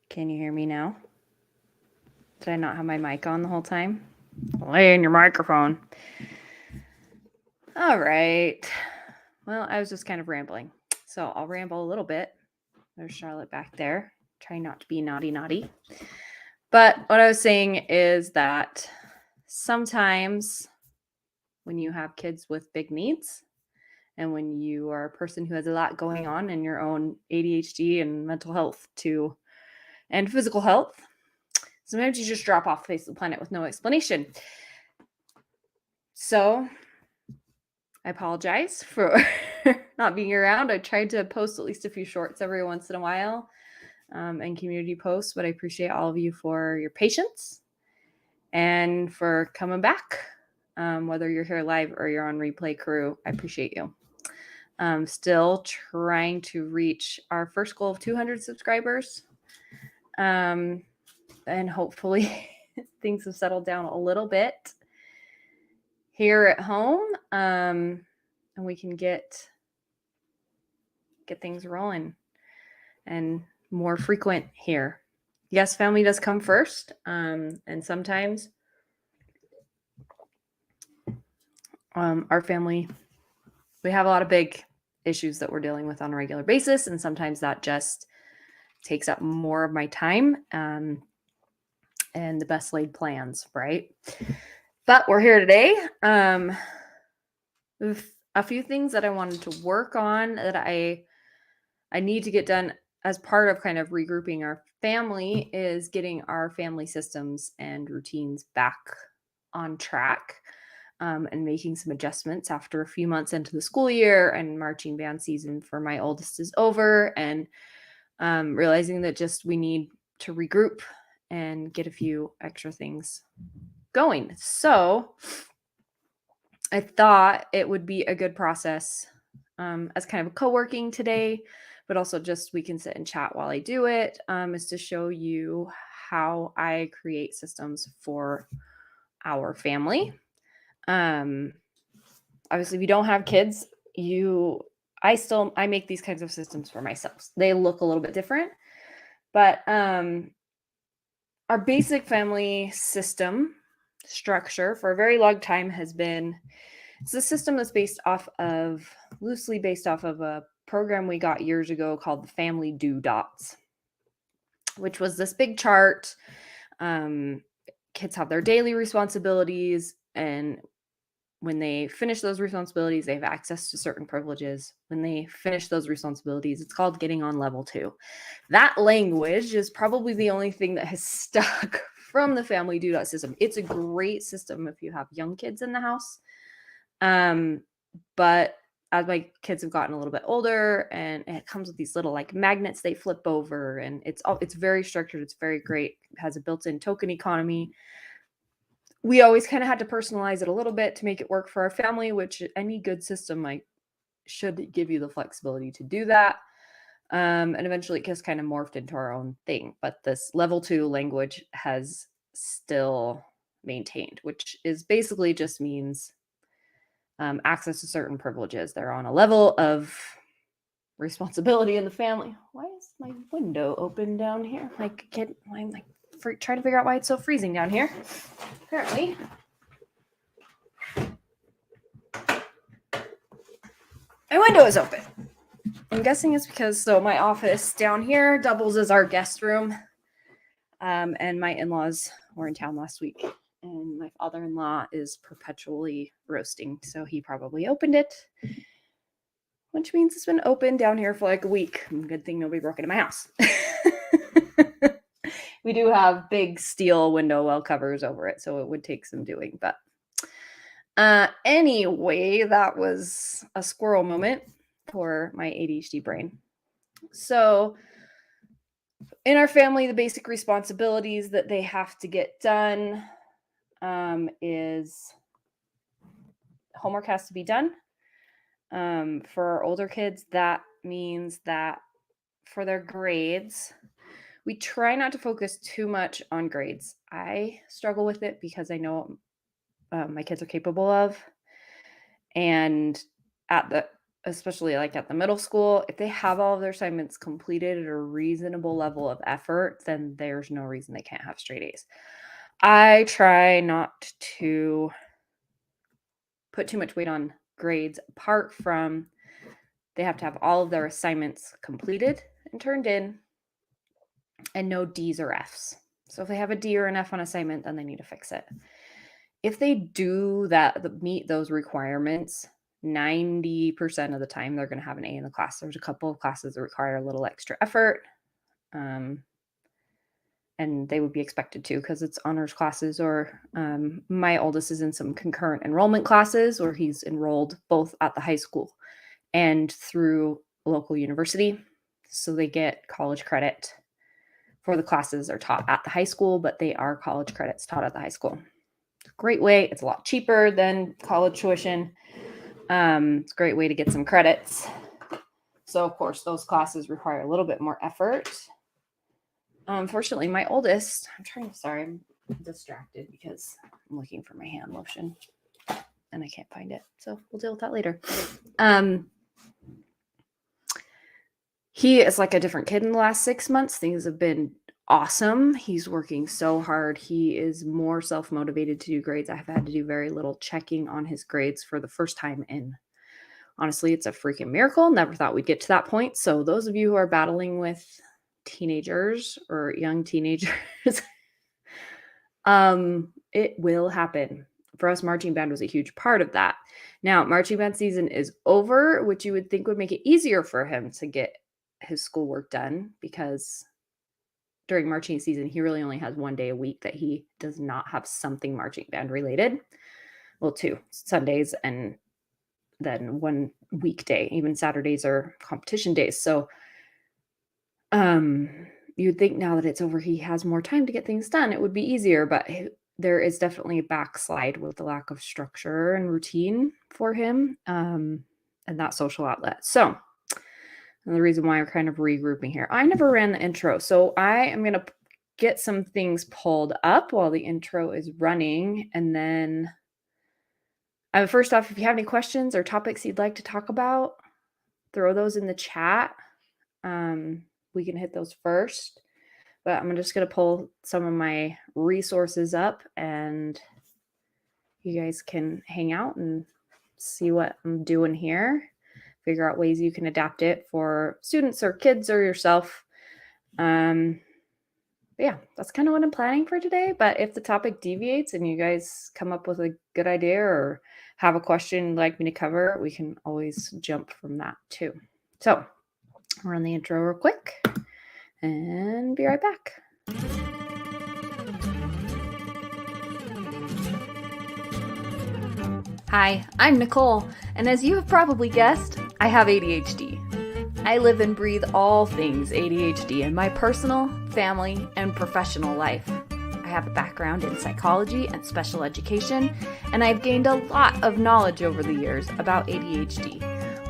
Can you hear me now? Did I not have my mic on the whole time? Lay in your microphone. All right. Well, I was just kind of rambling. So I'll ramble a little bit. There's Charlotte back there. Trying not to be naughty. But what I was saying is that sometimes when you have kids with big needs and when you are a person who has a lot going on in your own ADHD and mental health and physical health, sometimes you just drop off the face of the planet with no explanation. So I apologize for not being around. I tried to post at least a few shorts every once in a while and community posts, but I appreciate all of you for your patience and for coming back. Whether you're here live or you're on replay crew, I appreciate you. Still trying to reach our first goal of 200 subscribers. And hopefully things have settled down a little bit here at home. And we can get things rolling and more frequent here. Yes, family does come first. And sometimes our family, we have a lot of big issues that we're dealing with on a regular basis. And sometimes that just takes up more of my time and the best laid plans, right? But we're here today. With a few things that I wanted to work on that I need to get done as part of kind of regrouping our family is getting our family systems and routines back on track. And making some adjustments after a few months into the school year, and marching band season for my oldest is over, and realizing that just we need to regroup and get a few extra things going. So I thought it would be a good process as kind of a co-working today, but also just we can sit and chat while I do it, is to show you how I create systems for our family. Obviously, if you don't have kids, I make these kinds of systems for myself. They look a little bit different, but our basic family system structure for a very long time has been, it's a system that's loosely based off of a program we got years ago called the Family Do Dots, which was this big chart. Kids have their daily responsibilities, and when they finish those responsibilities, they have access to certain privileges. When they finish those responsibilities, it's called getting on level 2. That language is probably the only thing that has stuck from the Family Do Dot system. It's a great system if you have young kids in the house. But as my kids have gotten a little bit older, and it comes with these little like magnets they flip over, and it's very structured. It's very great. It has a built-in token economy. We always kind of had to personalize it a little bit to make it work for our family, which any good system should give you the flexibility to do that. And eventually it just kind of morphed into our own thing. But this level 2 language has still maintained, which is basically just means access to certain privileges. They're on a level of responsibility in the family. Why is my window open down here? I'm trying to figure out why it's so freezing down here. Apparently, my window is open. I'm guessing it's because my office down here doubles as our guest room. And my in-laws were in town last week, and my father-in-law is perpetually roasting, so he probably opened it, which means it's been open down here for like a week. Good thing nobody broke into my house. We do have big steel window well covers over it, so it would take some doing. But anyway, that was a squirrel moment for my ADHD brain. So in our family, the basic responsibilities that they have to get done is homework has to be done. For our older kids, that means that for their grades, we try not to focus too much on grades. I struggle with it because I know my kids are capable of. And at especially like at the middle school, if they have all of their assignments completed at a reasonable level of effort, then there's no reason they can't have straight A's. I try not to put too much weight on grades apart from they have to have all of their assignments completed and turned in and no D's or F's. So if they have a D or an F on assignment, then they need to fix it. If they do that, meet those requirements, 90% of the time they're going to have an A in the class. There's a couple of classes that require a little extra effort. And they would be expected to because it's honors classes, or my oldest is in some concurrent enrollment classes where he's enrolled both at the high school and through a local university. So they get college credit for the classes they're taught at the high school, but they are college credits taught at the high school. It's a great way. It's a lot cheaper than college tuition. It's a great way to get some credits. So, of course, those classes require a little bit more effort. Unfortunately, my oldest, I'm distracted because I'm looking for my hand lotion and I can't find it. So we'll deal with that later. He is like a different kid in the last 6 months. Things have been awesome. He's working so hard. He is more self-motivated to do grades. I have had to do very little checking on his grades for the first time in, honestly, it's a freaking miracle. Never thought we'd get to that point. So those of you who are battling with teenagers or young teenagers, it will happen. For us, marching band was a huge part of that. Now, marching band season is over, which you would think would make it easier for him to get his schoolwork done, because during marching season, he really only has 1 day a week that he does not have something marching band related. Well, 2 Sundays and then 1 weekday. Even Saturdays are competition days. So you'd think now that it's over, he has more time to get things done. It would be easier, but there is definitely a backslide with the lack of structure and routine for him, and that social outlet. So the reason why we're kind of regrouping here. I never ran the intro, so I am going to get some things pulled up while the intro is running. And then first off, if you have any questions or topics you'd like to talk about, throw those in the chat. We can hit those first, but I'm just going to pull some of my resources up and you guys can hang out and see what I'm doing here. Figure out ways you can adapt it for students or kids or yourself. Yeah, that's kind of what I'm planning for today. But if the topic deviates and you guys come up with a good idea or have a question you'd like me to cover, we can always jump from that too. So I'll run the intro real quick and be right back. Hi, I'm Nicole, and as you have probably guessed, I have ADHD. I live and breathe all things ADHD in my personal, family, and professional life. I have a background in psychology and special education, and I've gained a lot of knowledge over the years about ADHD,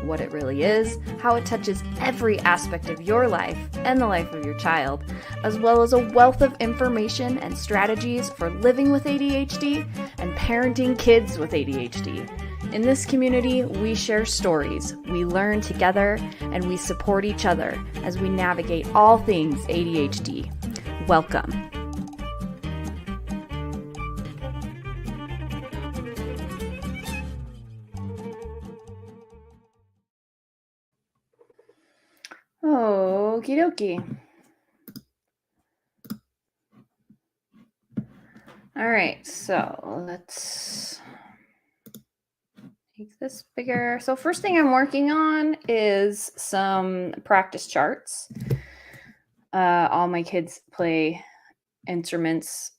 what it really is, how it touches every aspect of your life and the life of your child, as well as a wealth of information and strategies for living with ADHD and parenting kids with ADHD. In this community, we share stories, we learn together, and we support each other as we navigate all things ADHD. Welcome. Okie dokie. All right, so let's make this bigger. So first thing I'm working on is some practice charts. All my kids play instruments,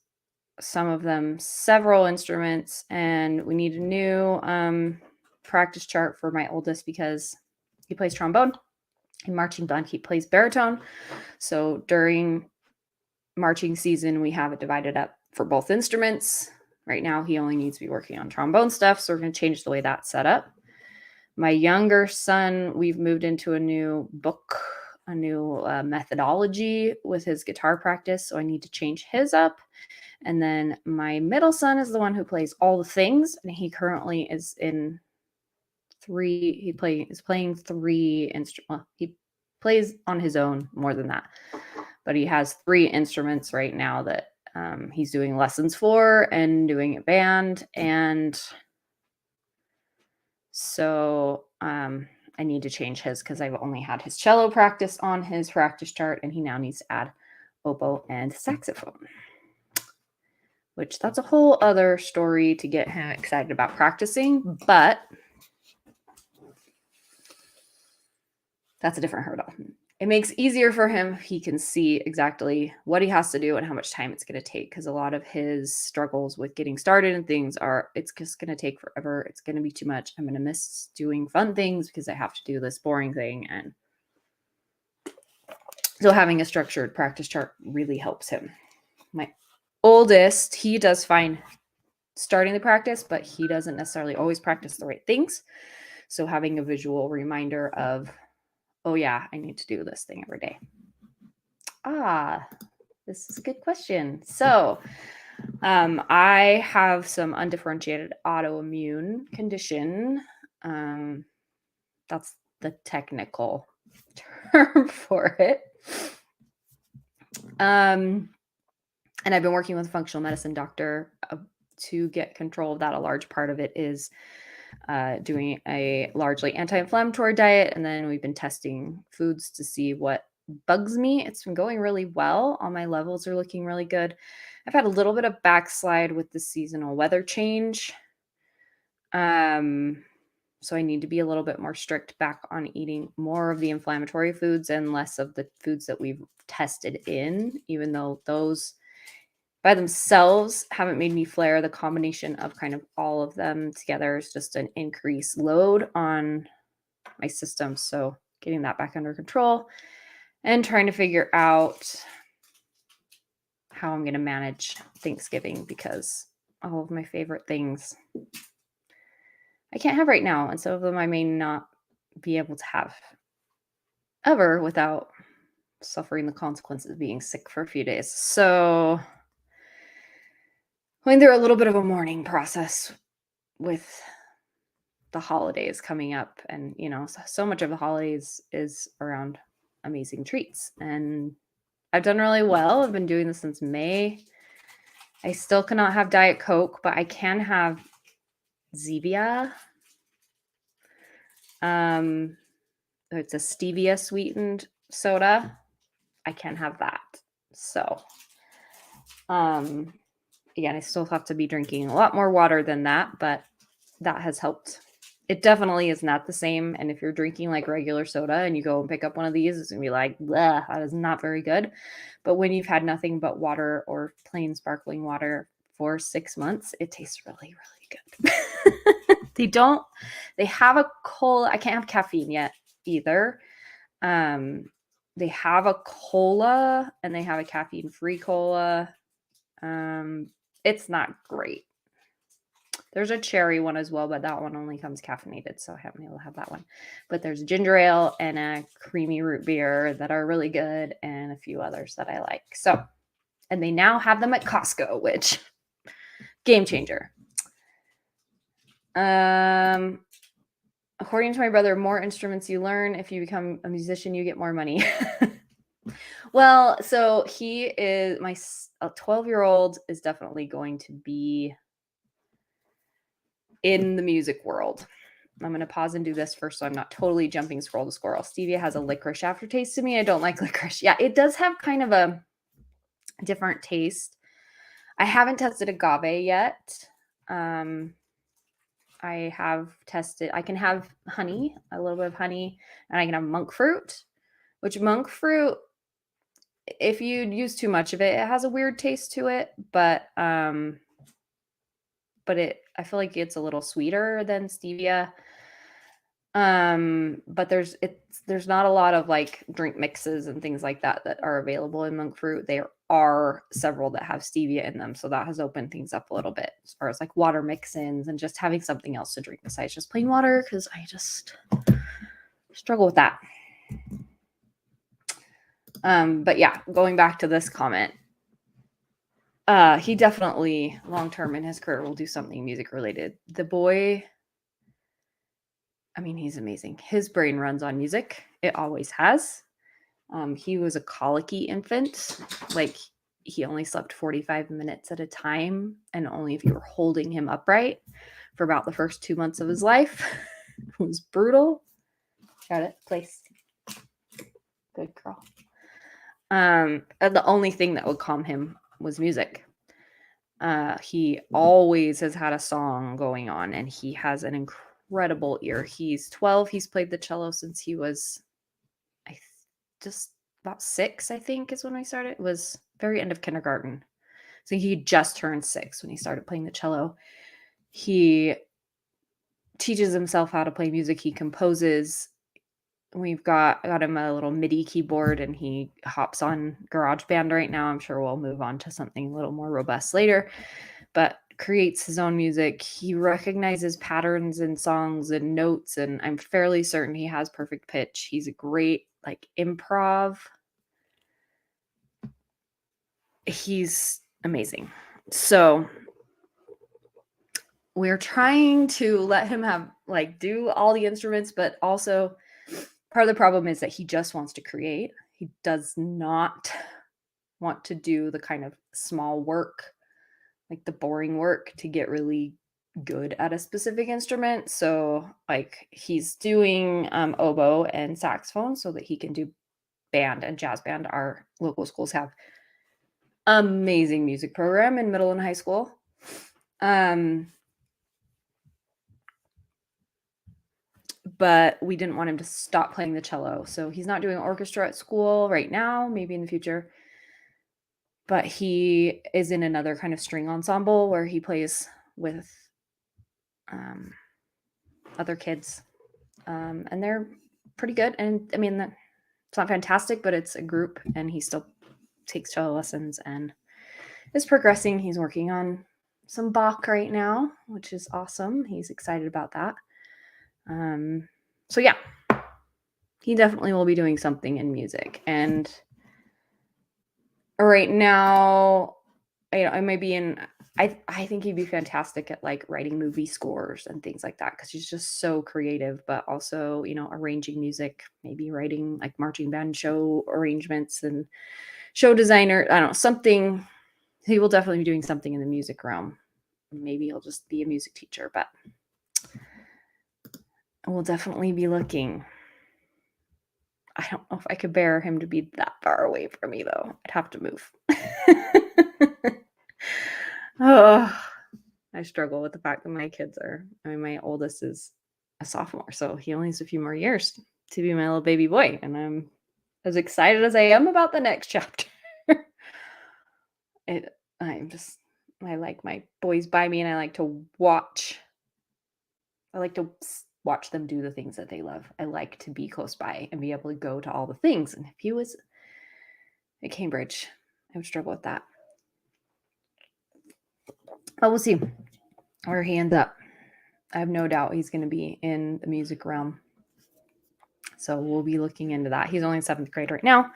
some of them several instruments, and we need a new practice chart for my oldest because he plays trombone. In marching band, he plays baritone. So during marching season, we have it divided up for both instruments. Right now, he only needs to be working on trombone stuff, so we're going to change the way that's set up. My younger son, we've moved into a new book, a new methodology with his guitar practice, so I need to change his up. And then my middle son is the one who plays all the things, and he currently is in is playing 3 instruments. Well, he plays on his own more than that, but he has 3 instruments right now that he's doing lessons for and doing a band. And so I need to change his because I've only had his cello practice on his practice chart, and he now needs to add oboe and saxophone, which that's a whole other story to get him excited about practicing, but that's a different hurdle. It makes it easier for him. He can see exactly what he has to do and how much time it's going to take, because a lot of his struggles with getting started and things are, it's just going to take forever. It's going to be too much. I'm going to miss doing fun things because I have to do this boring thing. And so having a structured practice chart really helps him. My oldest, he does fine starting the practice, but he doesn't necessarily always practice the right things. So having a visual reminder of, oh yeah, I need to do this thing every day. This is a good question. So I have some undifferentiated autoimmune condition. That's the technical term for it. And I've been working with a functional medicine doctor to get control of that. A large part of it is doing a largely anti-inflammatory diet. And then we've been testing foods to see what bugs me. It's been going really well. All my levels are looking really good. I've had a little bit of backslide with the seasonal weather change. So I need to be a little bit more strict back on eating more of the inflammatory foods and less of the foods that we've tested in, even though those by themselves haven't made me flare. The combination of kind of all of them together is just an increased load on my system. So getting that back under control and trying to figure out how I'm going to manage Thanksgiving, because all of my favorite things I can't have right now. And some of them I may not be able to have ever without suffering the consequences of being sick for a few days. So going through a little bit of a mourning process with the holidays coming up. And, so much of the holidays is around amazing treats. And I've done really well. I've been doing this since May. I still cannot have Diet Coke, but I can have Zevia. It's a stevia sweetened soda. I can have that. So, again, I still have to be drinking a lot more water than that, but that has helped. It definitely is not the same. And if you're drinking like regular soda and you go and pick up one of these, it's going to be like, bleh, that is not very good. But when you've had nothing but water or plain sparkling water for 6 months, it tastes really, really good. They have a cola. I can't have caffeine yet either. They have a cola and they have a caffeine-free cola. It's not great. There's a cherry one as well, but that one only comes caffeinated, so I haven't been able to have that one. But there's a ginger ale and a creamy root beer that are really good, and a few others that I like. So, and they now have them at Costco, which game changer. According to my brother, more instruments you learn. If you become a musician, you get more money. Well, so he is a 12-year-old is definitely going to be in the music world. I'm going to pause and do this first so I'm not totally jumping scroll to squirrel. Stevia has a licorice aftertaste to me. I don't like licorice. Yeah, it does have kind of a different taste. I haven't tested agave yet. I can have honey, a little bit of honey, and I can have monk fruit, which monk fruit, if you use too much of it, it has a weird taste to it, but I feel like it's a little sweeter than stevia. But there's not a lot of like drink mixes and things like that are available in monk fruit. There are several that have stevia in them, so that has opened things up a little bit as far as like water mix-ins and just having something else to drink besides just plain water, because I just struggle with that. But yeah, going back to this comment, he definitely long-term in his career will do something music related. The boy, I mean, he's amazing. His brain runs on music. It always has. He was a colicky infant. Like, he only slept 45 minutes at a time, and only if you were holding him upright for about the first 2 months of his life. It was brutal. Got it placed. Good girl. And the only thing that would calm him was music. He always has had a song going on, and he has an incredible ear. He's 12. He's played the cello since he was just about 6, I think, is when we started. It was very end of kindergarten. So he just turned 6 when he started playing the cello. He teaches himself how to play music. He composes. We've got him a little MIDI keyboard, and he hops on GarageBand right now. I'm sure we'll move on to something a little more robust later, but creates his own music. He recognizes patterns in songs and notes, and I'm fairly certain he has perfect pitch. He's a great improv. He's amazing. So we're trying to let him have do all the instruments, but also part of the problem is that he just wants to create. He does not want to do the kind of small work, like the boring work, to get really good at a specific instrument. So he's doing oboe and saxophone so that he can do band and jazz band. Our local schools have amazing music program in middle and high school. But we didn't want him to stop playing the cello. So he's not doing orchestra at school right now, maybe in the future. But he is in another kind of string ensemble where he plays with other kids. And they're pretty good. And I mean, it's not fantastic, but it's a group, and he still takes cello lessons and is progressing. He's working on some Bach right now, which is awesome. He's excited about that. So yeah, he definitely will be doing something in music. And right now, I might be in, I think he'd be fantastic at writing movie scores and things like that, because he's just so creative, but also, arranging music, maybe writing marching band show arrangements and show designer. I don't know, something. He will definitely be doing something in the music realm. Maybe he'll just be a music teacher, but we'll definitely be looking. I don't know if I could bear him to be that far away from me, though. I'd have to move. Oh, I struggle with the fact that my kids my oldest is a sophomore, so he only has a few more years to be my little baby boy, and I'm as excited as I am about the next chapter. I like my boys by me, and I like to watch them do the things that they love. I like to be close by and be able to go to all the things. And if he was at Cambridge, I would struggle with that. But we'll see where he ends up. I have no doubt he's going to be in the music realm. So we'll be looking into that. He's only in 7th grade right now,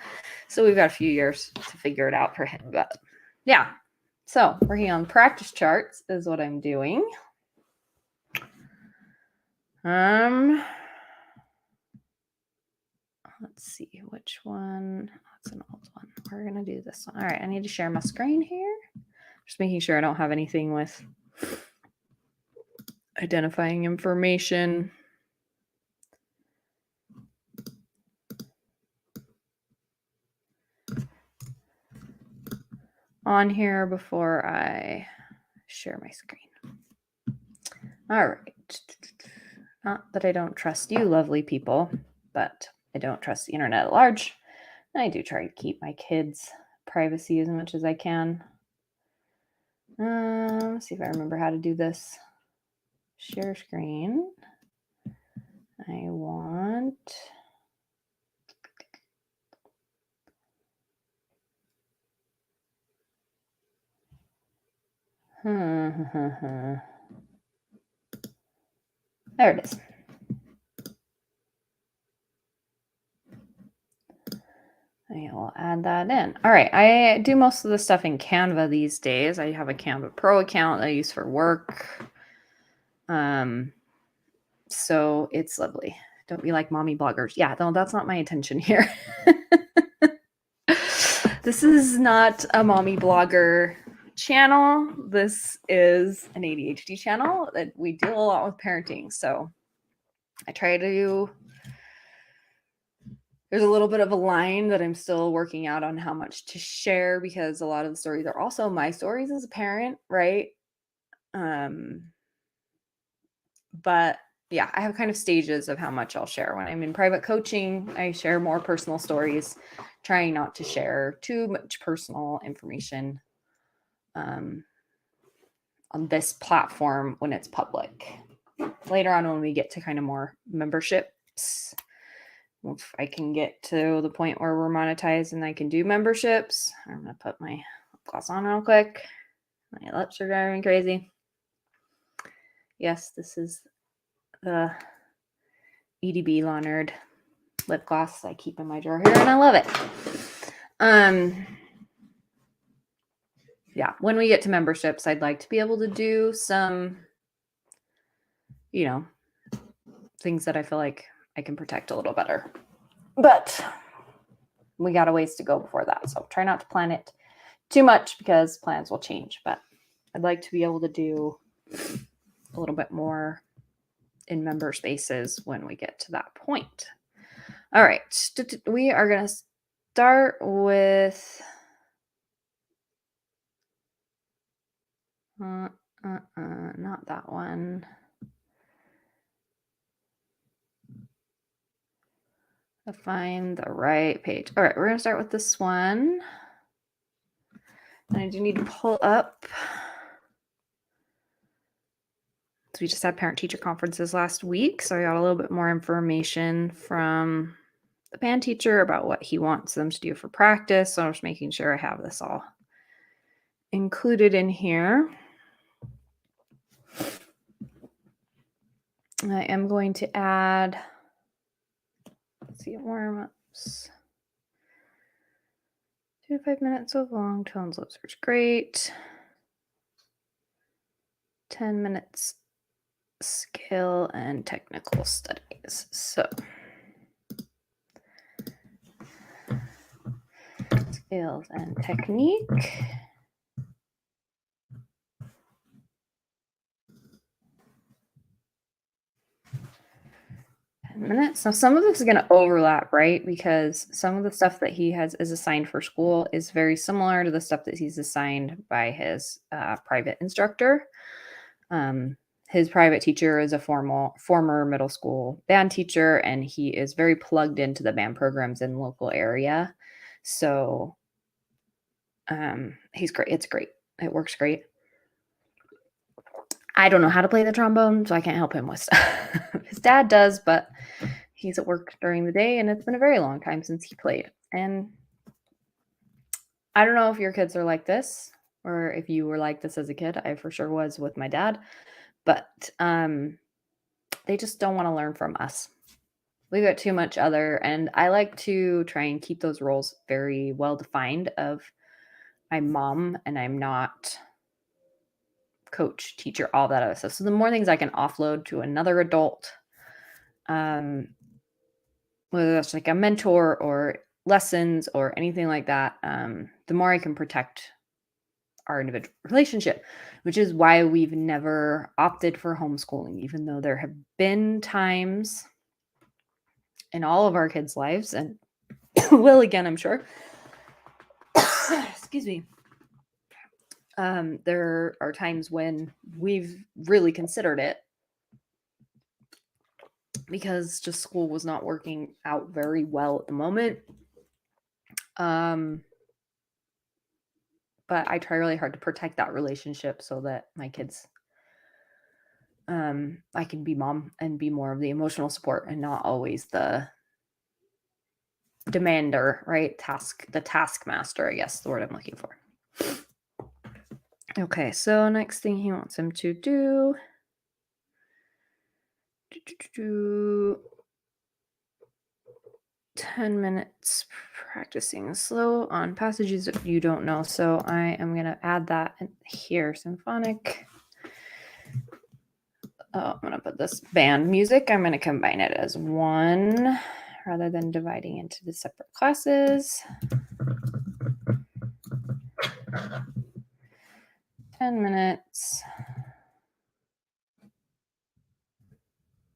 so we've got a few years to figure it out for him. But yeah, so working on practice charts is what I'm doing. Let's see which one. That's an old one. We're gonna do this one. All right, I need to share my screen here. Just making sure I don't have anything with identifying information. On here before I share my screen. All right. Not that I don't trust you, lovely people, but I don't trust the internet at large. I do try to keep my kids' privacy as much as I can. Let's see if I remember how to do this. Share screen. I want... There it is. I will add that in. All right. I do most of the stuff in Canva these days. I have a Canva Pro account that I use for work. So it's lovely. Don't be like mommy bloggers. Yeah, no, that's not my intention here. This is not a mommy blogger channel. This is an ADHD channel that we deal a lot with parenting. So I try to, there's a little bit of a line that I'm still working out on how much to share, because a lot of the stories are also my stories as a parent, right? But yeah, I have kind of stages of how much I'll share. When I'm in private coaching, I share more personal stories, trying not to share too much personal information on this platform when it's public. Later on, when we get to kind of more memberships, if I can get to the point where we're monetized and I can do memberships, I'm going to put my lip gloss on real quick. My lips are driving me crazy. Yes, this is the EDB Lawnerd lip gloss I keep in my drawer here, and I love it. Yeah, when we get to memberships, I'd like to be able to do some, things that I feel like I can protect a little better. But we got a ways to go before that. So try not to plan it too much, because plans will change. But I'd like to be able to do a little bit more in member spaces when we get to that point. All right. We are going to start with not that one. To find the right page. All right, we're going to start with this one. And I do need to pull up. So we just had parent-teacher conferences last week, so I got a little bit more information from the band teacher about what he wants them to do for practice. So I'm just making sure I have this all included in here. I am going to add, let's see, warm-ups. 2 to 5 minutes of long tones, lip search, great. 10 minutes skill and technical studies. So skills and technique. 10 minutes. Now, some of this is going to overlap, right? Because some of the stuff that he is assigned for school is very similar to the stuff that he's assigned by his private instructor. His private teacher is a former middle school band teacher, and he is very plugged into the band programs in the local area. So he's great. It's great. It works great. I don't know how to play the trombone, so I can't help him with stuff. His dad does, but he's at work during the day, and it's been a very long time since he played. And I don't know if your kids are like this, or if you were like this as a kid. I for sure was with my dad, but they just don't want to learn from us. We've got too much other, and I like to try and keep those roles very well defined of I'm mom and I'm not coach, teacher, all that other stuff. So the more things I can offload to another adult, whether that's like a mentor or lessons or anything like that, the more I can protect our individual relationship, which is why we've never opted for homeschooling, even though there have been times in all of our kids' lives, and will again, I'm sure. Excuse me. There are times when we've really considered it, because just school was not working out very well at the moment. But I try really hard to protect that relationship so that my kids, I can be mom and be more of the emotional support and not always the demander, right? The taskmaster, I guess, the word I'm looking for. Okay, so next thing he wants him to do 10 minutes practicing slow on passages that you don't know. So I am going to add that in here. Symphonic I'm going to put this band music. I'm going to combine it as one rather than dividing into the separate classes. 10 minutes.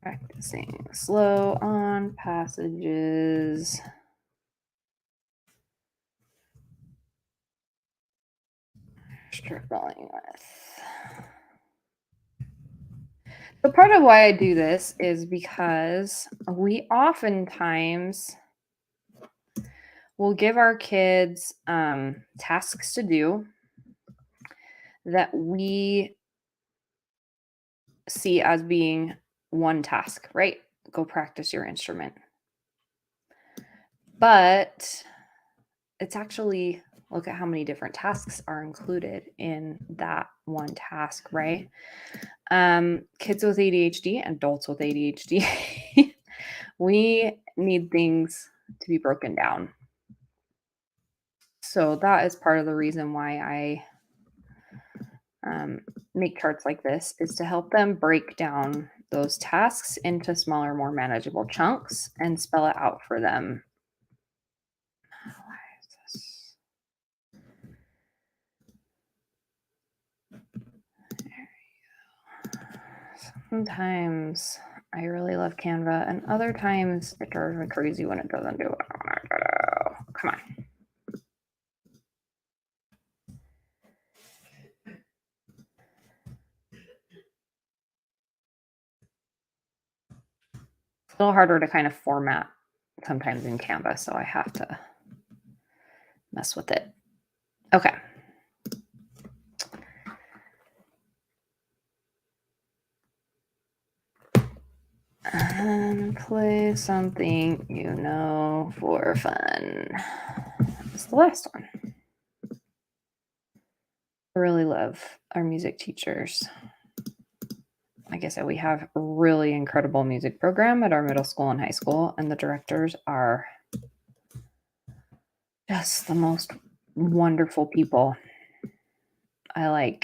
Practicing slow on passages. Struggling with. So part of why I do this is because we oftentimes will give our kids tasks to do that we see as being one task, right? Go practice your instrument. But it's actually, look at how many different tasks are included in that one task, right? Kids with ADHD and adults with ADHD, we need things to be broken down. So that is part of the reason why I make charts like this, is to help them break down those tasks into smaller, more manageable chunks and spell it out for them. Why is this? There you go. Sometimes I really love Canva, and other times it drives me crazy when it doesn't do what I want it to do. Come on. It's a little harder to kind of format sometimes in Canva, so I have to mess with it. Okay. And play something you know for fun. It's the last one. I really love our music teachers. Like I said, we have a really incredible music program at our middle school and high school, and the directors are just the most wonderful people. I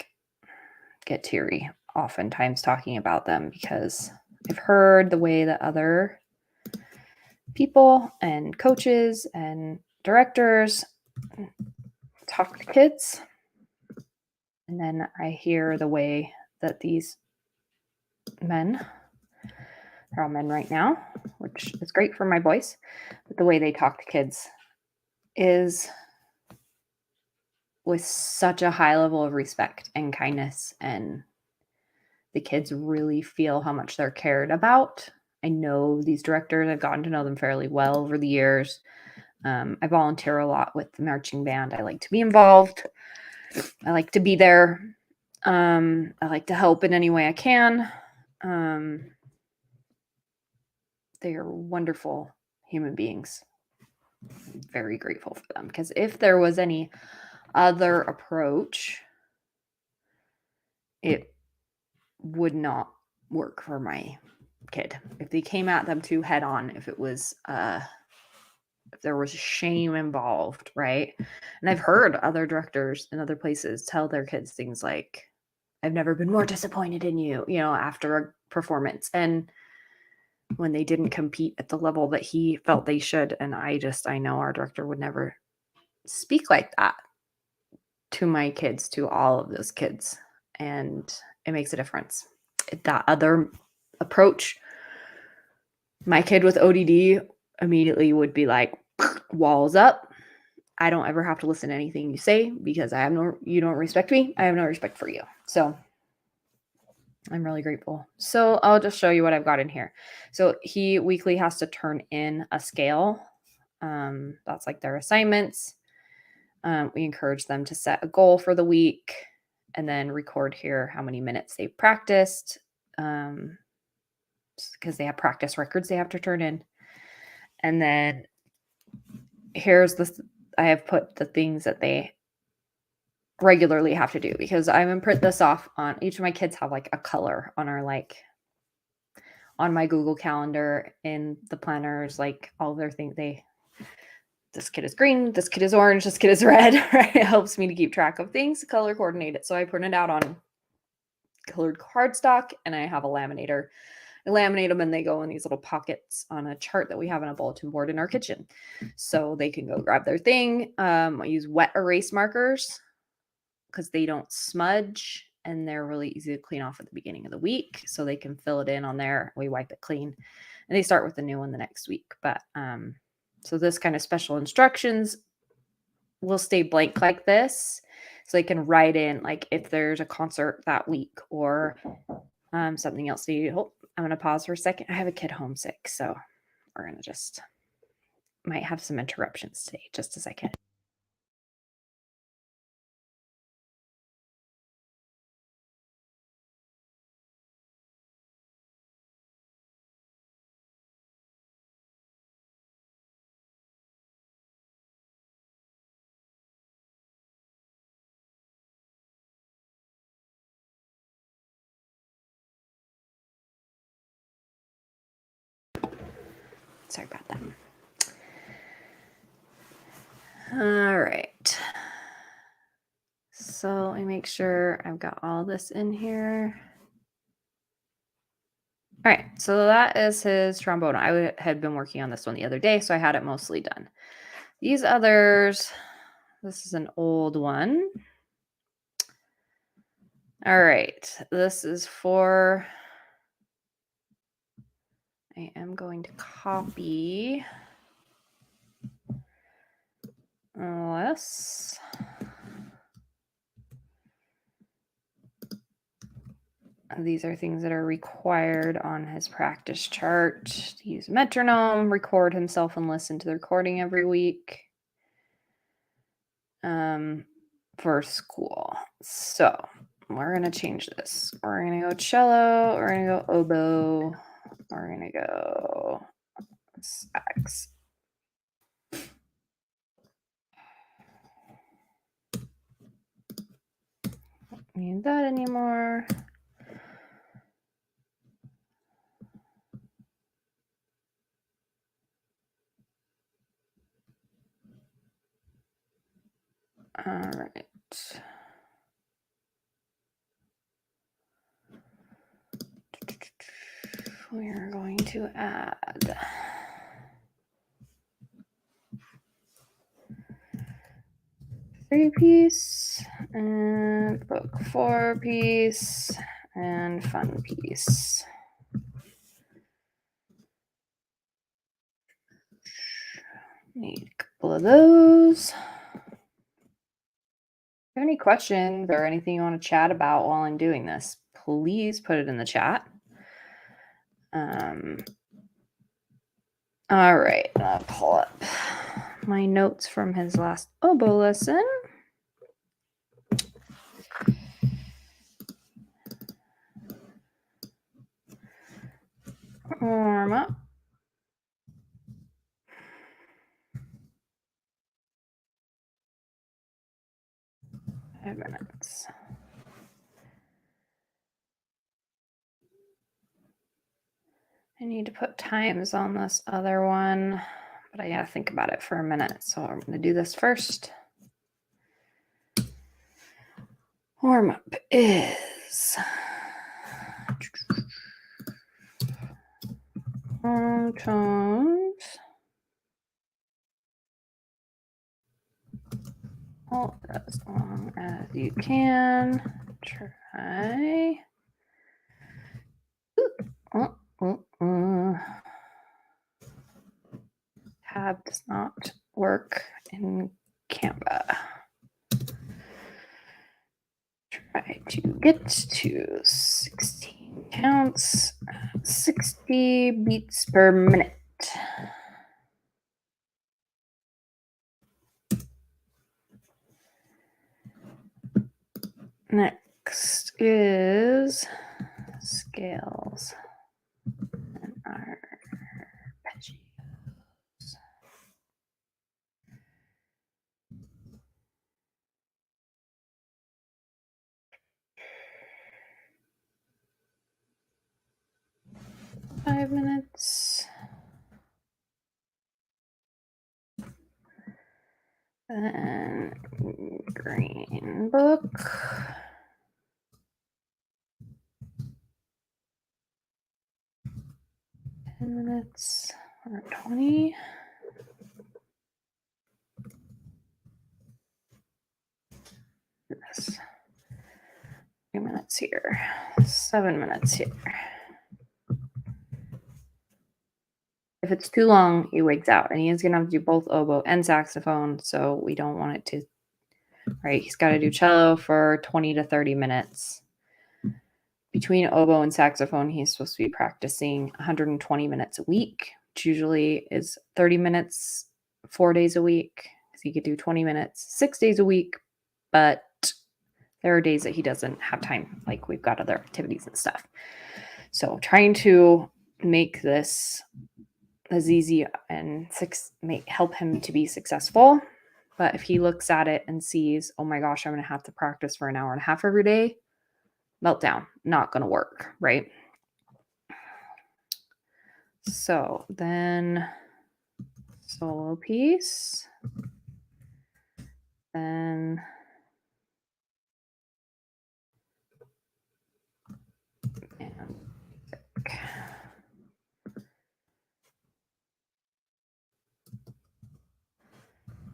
get teary oftentimes talking about them because I've heard the way that other people and coaches and directors talk to kids. And then I hear the way that these men, they're all men right now, which is great for my voice, but the way they talk to kids is with such a high level of respect and kindness, and the kids really feel how much they're cared about. I know these directors, I've gotten to know them fairly well over the years. I volunteer a lot with the marching band. I like to be involved. I like to be there. I like to help in any way I can. They are wonderful human beings. I'm very grateful for them, because if there was any other approach, it would not work for my kid. If they came at them too head on, if it was if there was shame involved, right? And I've heard other directors in other places tell their kids things like, I've never been more disappointed in you, after a performance, and when they didn't compete at the level that he felt they should. And I know our director would never speak like that to my kids, to all of those kids. And it makes a difference. That other approach, my kid with ODD immediately would be like, walls up. I don't ever have to listen to anything you say, because you don't respect me. I have no respect for you. So I'm really grateful. So I'll just show you what I've got in here. So he weekly has to turn in a scale. That's like their assignments. We encourage them to set a goal for the week and then record here how many minutes they practiced, because they have practice records they have to turn in. And then here's this. I have put the things that they regularly have to do, because I'm gonna print this off on each of my kids have like a color on our on my Google Calendar, in the planners, like all of their things. This kid is green, this kid is orange, this kid is red, right? It helps me to keep track of things, color coordinate it. So I print it out on colored cardstock, and I have a laminator. I laminate them and they go in these little pockets on a chart that we have on a bulletin board in our kitchen. So they can go grab their thing. I use wet erase markers because they don't smudge and they're really easy to clean off at the beginning of the week. So they can fill it in on there. We wipe it clean and they start with a new one the next week. But so this kind of special instructions will stay blank like this. So they can write in like if there's a concert that week or something else. Oh, I'm going to pause for a second. I have a kid homesick. So we're going to just might have some interruptions today. Just a second. Sorry about that. All right. So let me make sure I've got all this in here. All right. So that is his trombone. I had been working on this one the other day, so I had it mostly done. These others, this is an old one. All right. This is for, I am going to copy this. These are things that are required on his practice chart. To use a metronome, record himself and listen to the recording every week for school. So we're going to change this. We're going to go cello. We're going to go oboe. We're going to go sax. Don't need that anymore. All right. We are going to add three-piece and book four-piece and fun piece. Need a couple of those. If you have any questions or anything you want to chat about while I'm doing this, please put it in the chat. All right, I'll pull up my notes from his last oboe lesson. Warm up. Five minutes. I need to put times on this other one, but I gotta think about it for a minute. So I'm gonna do this first. Warm up is tones. Hold as long as you can. Try. Tab does not work in Canva. Try to get to 16 counts, 60 beats per minute. Next is scales and arpeggios. Five minutes. Then green book. 10 minutes or 20. This. 3 minutes here. 7 minutes here. If it's too long, he wigs out, and he is gonna have to do both oboe and saxophone, so we don't want it to. Right, he's got to do cello for 20 to 30 minutes. Between oboe and saxophone, he's supposed to be practicing 120 minutes a week, which usually is 30 minutes 4 days a week. So he could do 20 minutes 6 days a week, but there are days that he doesn't have time, like we've got other activities and stuff. So trying to make this as easy and help him to be successful. But if he looks at it and sees, oh my gosh, I'm going to have to practice for an hour and a half every day, meltdown, not going to work, right? So then solo piece, then and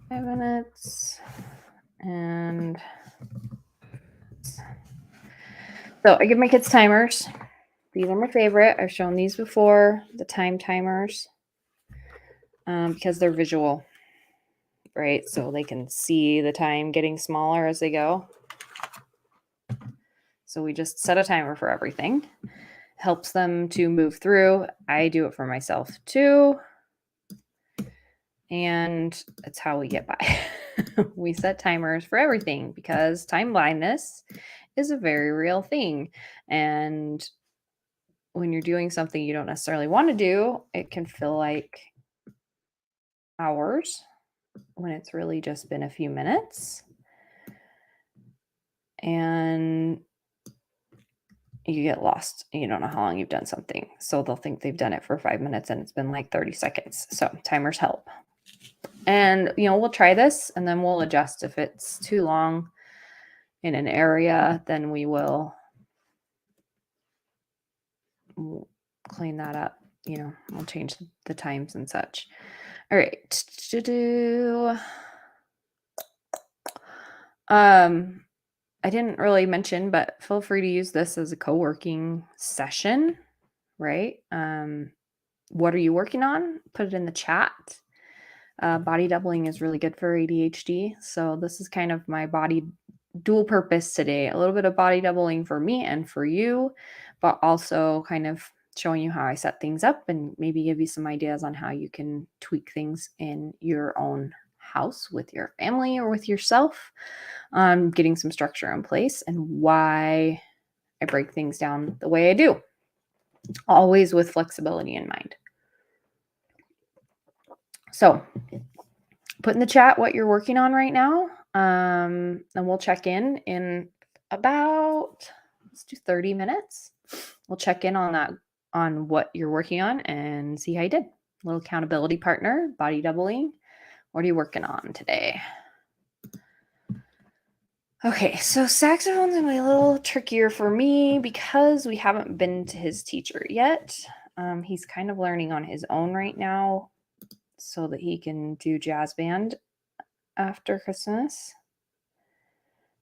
5 minutes and so I give my kids timers. These are my favorite. I've shown these before, the time timers, because they're visual, right? So they can see the time getting smaller as they go. So we just set a timer for everything. Helps them to move through. I do it for myself too. And that's how we get by. We set timers for everything because time blindness is a very real thing. And when you're doing something you don't necessarily want to do, it can feel like hours when it's really just been a few minutes. And you get lost. You don't know how long you've done something. So they'll think they've done it for 5 minutes and it's been like 30 seconds. So timers help. And, we'll try this and then we'll adjust. If it's too long in an area, then we'll clean that up. We'll change the times and such. All right. I didn't really mention, but feel free to use this as a co-working session, right? What are you working on? Put it in the chat. Body doubling is really good for ADHD. So this is kind of my body dual purpose today. A little bit of body doubling for me and for you, but also kind of showing you how I set things up and maybe give you some ideas on how you can tweak things in your own house with your family or with yourself on getting some structure in place and why I break things down the way I do, always with flexibility in mind. So put in the chat what you're working on right now. And we'll check in about, let's do 30 minutes. We'll check in on that, on what you're working on and see how you did. A little accountability partner, body doubling. What are you working on today? Okay, so saxophone's gonna be a little trickier for me because we haven't been to his teacher yet. He's kind of learning on his own right now so that he can do jazz band after Christmas.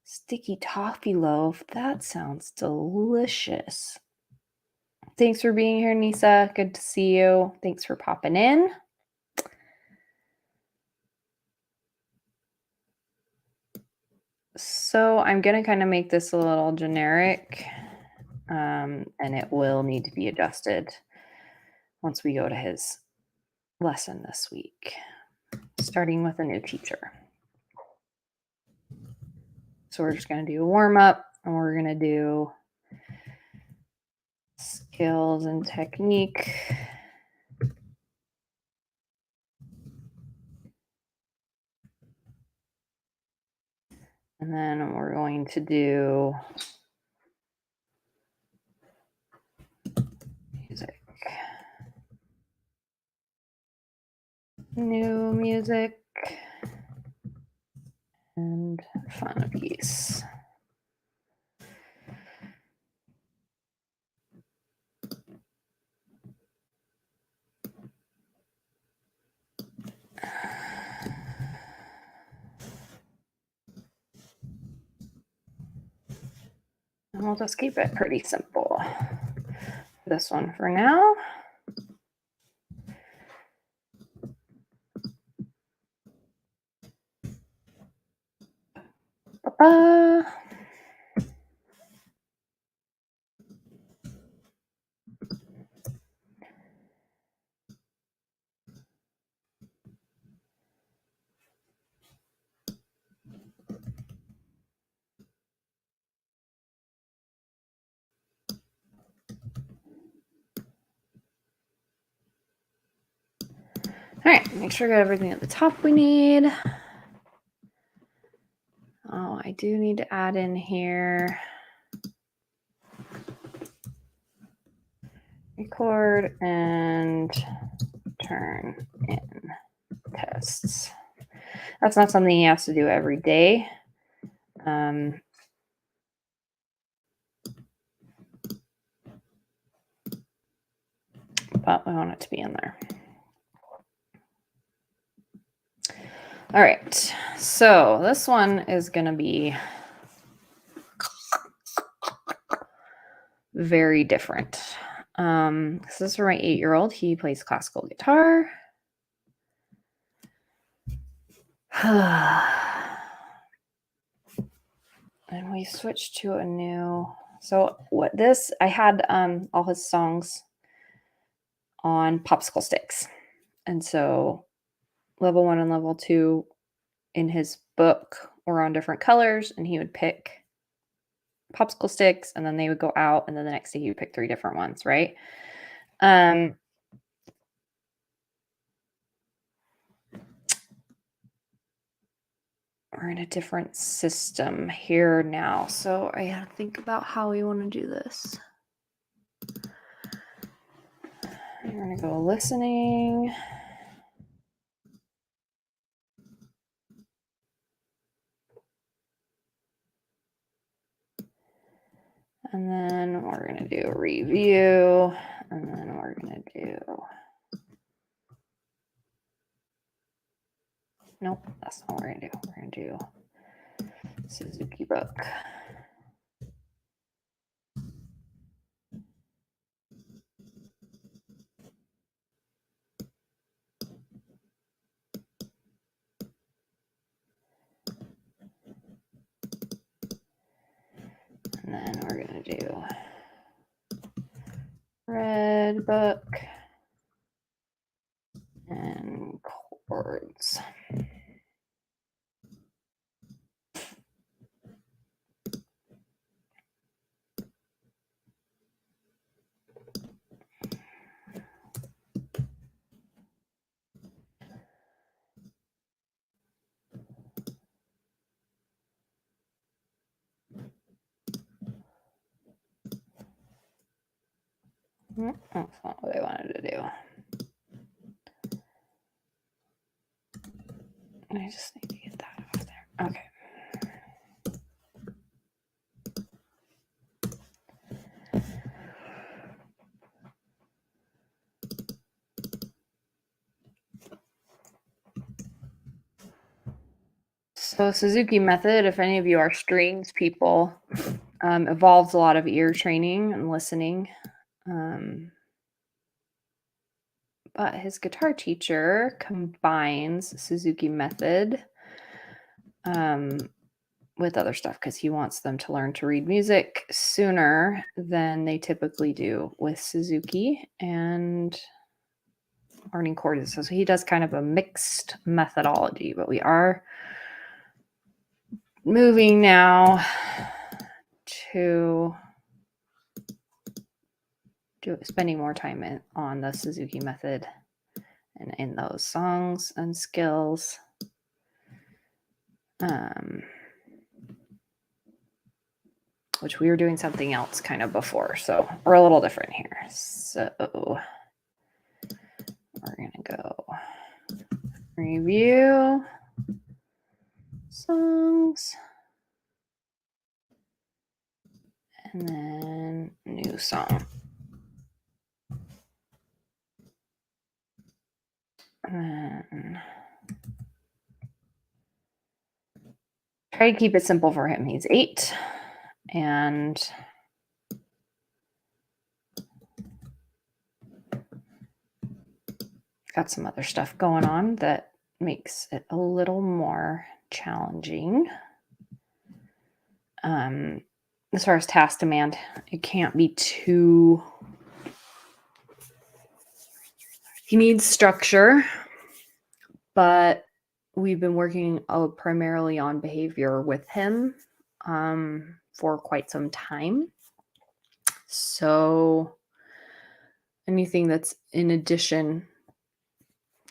Sticky toffee loaf. That sounds delicious. Thanks for being here, Nisa. Good to see you. Thanks for popping in. So I'm going to kind of make this a little generic, and it will need to be adjusted once we go to his lesson this week, starting with a new teacher. So we're just going to do a warm-up, and we're going to do skills and technique. And then we're going to do music. New music and fun piece. And we'll just keep it pretty simple. This one for now. All right, make sure we got everything at the top we need. Oh, I do need to add in here. Record and turn in tests. That's not something he has to do every day. But we want it to be in there. All right, so this one is going to be very different. This is for my 8-year-old. He plays classical guitar. And we switched to a new. So what this, I had all his songs on popsicle sticks. And so level 1 and level 2 in his book were on different colors, and he would pick popsicle sticks, and then they would go out, and then the next day he would pick 3 different ones, right? We're in a different system here now, so I gotta think about how we want to do this. We're gonna go listening. And then we're going to do a review. And then we're going to do. Nope, that's not what we're going to do. We're going to do Suzuki book. And then we're going to do red book and chords. That's not what I wanted to do. I just need to get that off there. Okay. So Suzuki method, if any of you are strings people, involves a lot of ear training and listening. But his guitar teacher combines Suzuki method with other stuff because he wants them to learn to read music sooner than they typically do with Suzuki and learning chords. So he does kind of a mixed methodology, but we are moving now to spending more time on the Suzuki method and in those songs and skills. Which we were doing something else kind of before. So we're a little different here. So we're going to go review songs. And then new song. And then try to keep it simple for him. He's 8. And got some other stuff going on that makes it a little more challenging. As far as task demand, it can't be too. He needs structure, but we've been working primarily on behavior with him for quite some time. So anything that's in addition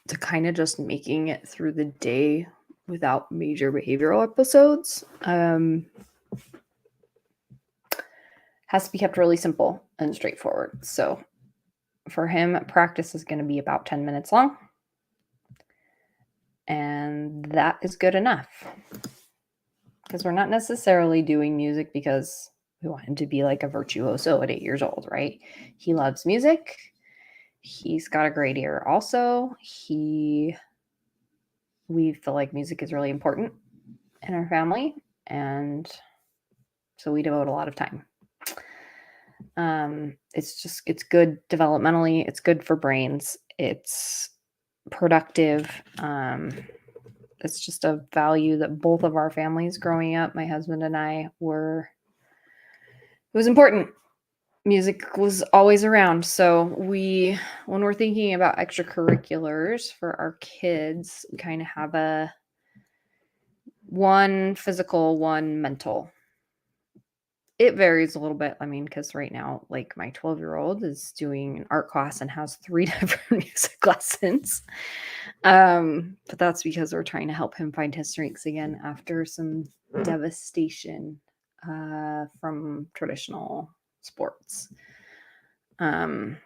to kind of just making it through the day without major behavioral episodes has to be kept really simple and straightforward. So for him, practice is going to be about 10 minutes long. And that is good enough. Because we're not necessarily doing music because we want him to be like a virtuoso at 8 years old, right? He loves music. He's got a great ear also. We feel like music is really important in our family. And so we devote a lot of time. It's good developmentally. It's good for brains. It's productive. It's just a value that both of our families growing up, my husband and I, it was important. Music was always around. So when we're thinking about extracurriculars for our kids, we kind of have one physical, one mental. It varies a little bit. I mean, because right now, like my 12-year-old is doing an art class and has 3 different music lessons. But that's because we're trying to help him find his strengths again after some devastation from traditional sports. And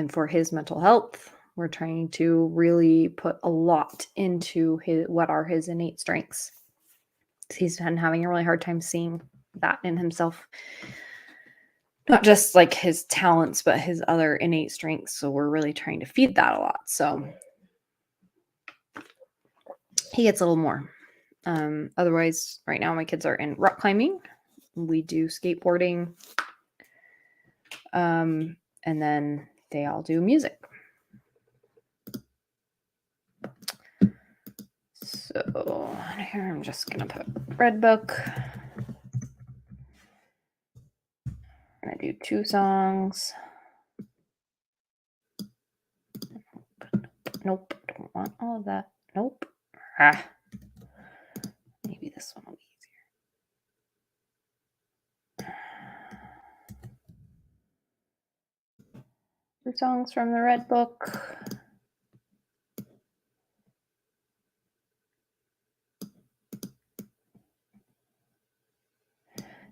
for his mental health, we're trying to really put a lot into what are his innate strengths. He's been having a really hard time seeing that in himself. Not just like his talents, but his other innate strengths. So we're really trying to feed that a lot. So he gets a little more. Otherwise, right now my kids are in rock climbing. We do skateboarding. And then they all do music. So here I'm just going to put Red Book. I'm going to do 2 songs. Nope, don't want all of that. Nope. Maybe this one will be easier. 2 songs from the Red Book.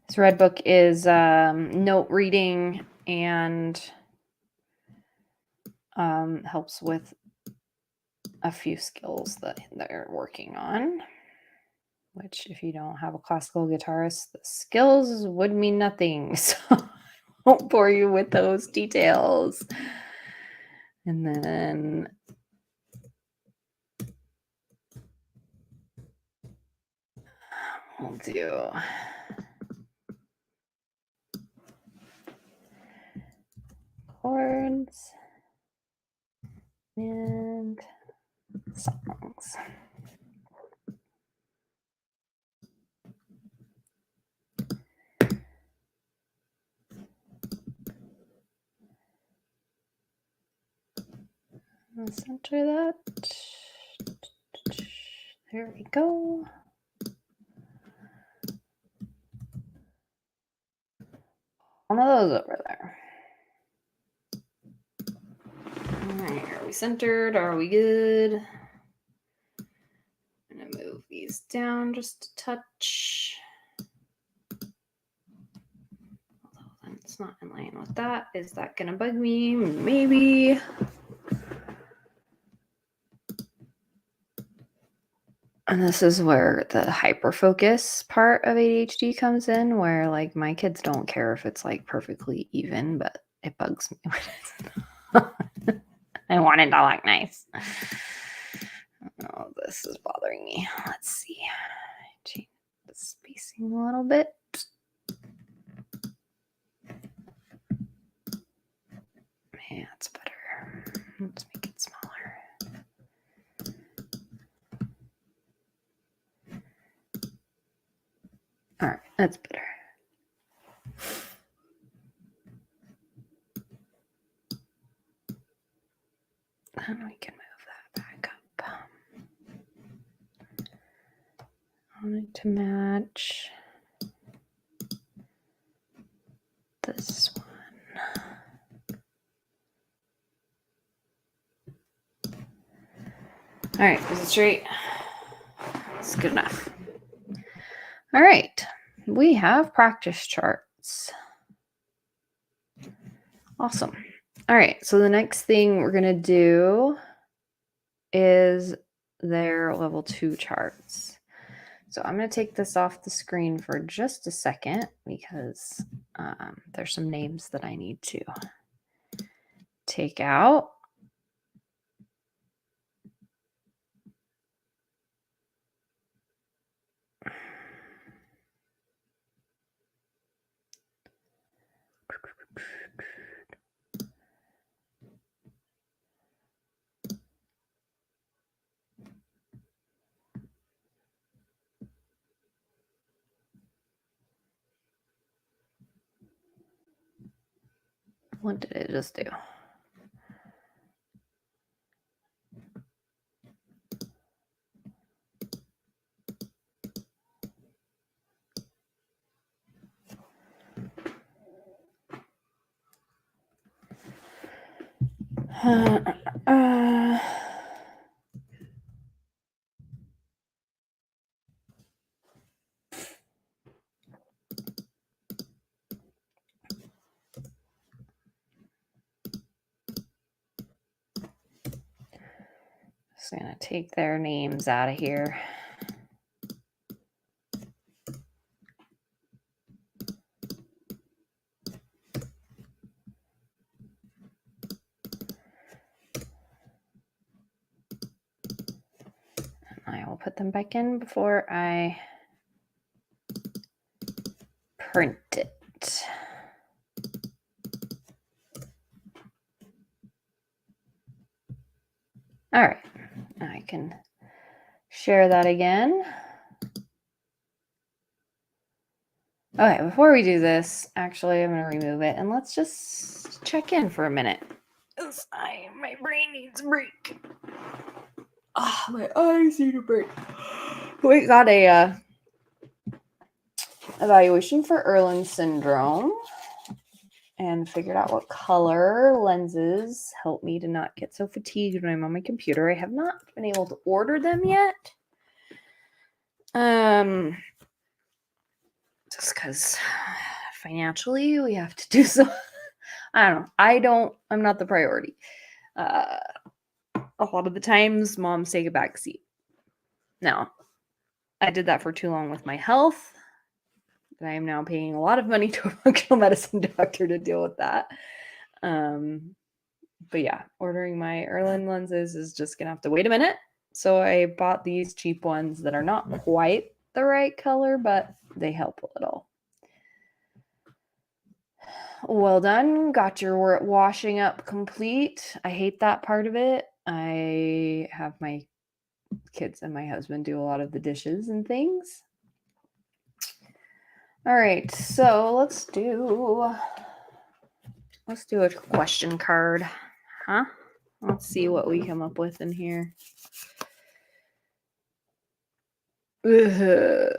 This Red Book is note reading and helps with a few skills that they're working on, which if you don't have a classical guitarist, the skills would mean nothing. So I won't bore you with those details. And then we'll do chords and songs. I'll center that. There we go. One of those over there. All right, are we centered? Are we good? I'm going to move these down just a touch. Although it's not in line with that. Is that going to bug me? Maybe. And this is where the hyperfocus part of ADHD comes in, where like my kids don't care if it's like perfectly even, but it bugs me when it's not. I want it to look nice. Oh, this is bothering me. Let's see. Change the spacing a little bit. Yeah, it's better. Let's make it smaller. That's better. And we can move that back up. I want it to match this one. All right, is it straight? It's good enough. All right, we have practice charts. Awesome. All right, so the next thing we're going to do is their level 2 charts. So I'm going to take this off the screen for just a second because there's some names that I need to take out. What did it just do? Just gonna take their names out of here. I will put them back in before I print it. All right, I can share that again. Okay, before we do this, actually, I'm going to remove it and let's just check in for a minute. My brain needs a break. Oh, my eyes need a break. We got a evaluation for Irlen syndrome and figured out what color lenses help me to not get so fatigued when I'm on my computer. I have not been able to order them yet. Just because financially we have to do so. I don't know. I'm not the priority. A lot of the times moms take a back seat. Now, I did that for too long with my health. And I am now paying a lot of money to a functional medicine doctor to deal with that. But yeah, ordering my Irlen lenses is just going to have to wait a minute. So I bought these cheap ones that are not quite the right color, but they help a little. Well done. Got your washing up complete. I hate that part of it. I have my kids and my husband do a lot of the dishes and things. All right, so let's do a question card, huh? Let's see what we come up with in here. Would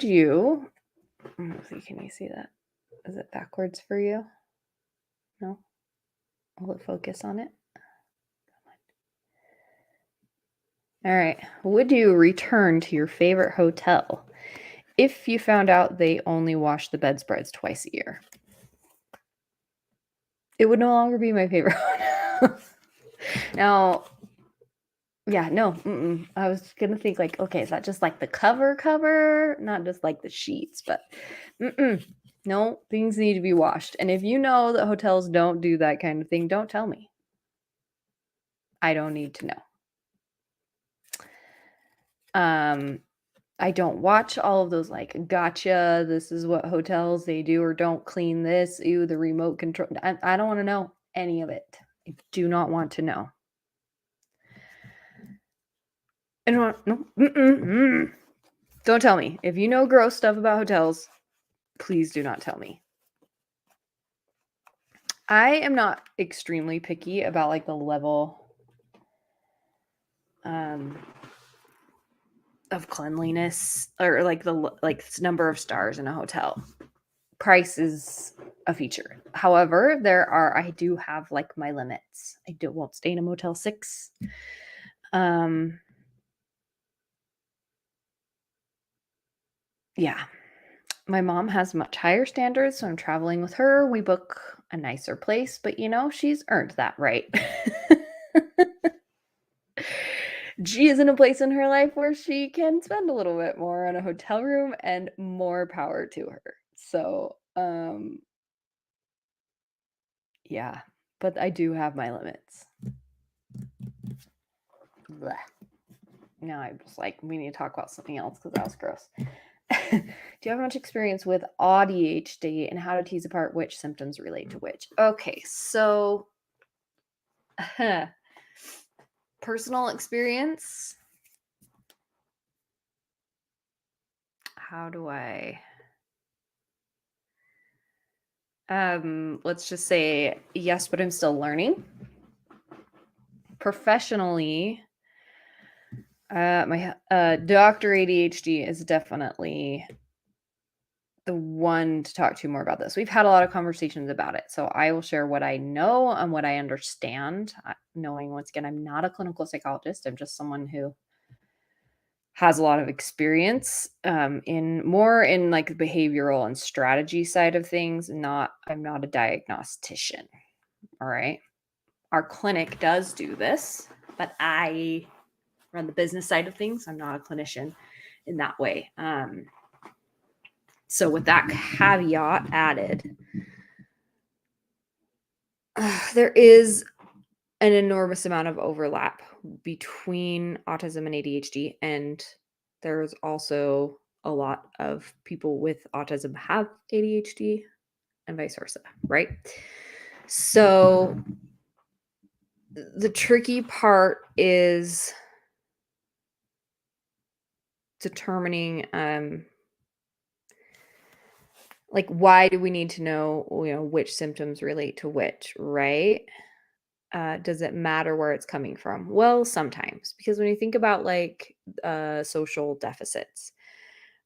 you? Let's see, can you see that? Is it backwards for you? No? Will it focus on it? All right. Would you return to your favorite hotel if you found out they only wash the bedspreads twice a year? It would no longer be my favorite hotel. Now, yeah, no. I was going to think like, okay, is that just like the cover? Not just like the sheets, but no, things need to be washed. And if you know that hotels don't do that kind of thing, don't tell me. I don't need to know. I don't watch all of those like gotcha, this is what hotels they do, or don't clean this, ew, the remote control. I don't want to know any of it. I do not want to know. I don't want, no. Don't tell me. If you know gross stuff about hotels, please do not tell me. I am not extremely picky about like the level of cleanliness or like the number of stars in a hotel. Price is a feature. However, I do have like my limits. Won't stay in a Motel 6. Yeah. My mom has much higher standards, so I'm traveling with her. We book a nicer place, but she's earned that right. She is in a place in her life where she can spend a little bit more on a hotel room, and more power to her. So, yeah, but I do have my limits. Blech. Now I'm just like, we need to talk about something else because that was gross. Do you have much experience with ADHD and how to tease apart which symptoms relate to which? Okay, so personal experience. How do I let's just say yes, but I'm still learning. Professionally, my Dr. ADHD is definitely the one to talk to more about this. We've had a lot of conversations about it, so I will share what I know and what I understand, knowing once again I'm not a clinical psychologist. I'm just someone who has a lot of experience in like the behavioral and strategy side of things. I'm not a diagnostician. All right. Our clinic does do this, but I run the business side of things. I'm not a clinician in that way. So with that caveat added, there is an enormous amount of overlap between autism and ADHD, and there's also a lot of people with autism have ADHD and vice versa, right? So the tricky part is determining like why do we need to know which symptoms relate to which, right? Does it matter where it's coming from? Well, sometimes, because when you think about like social deficits,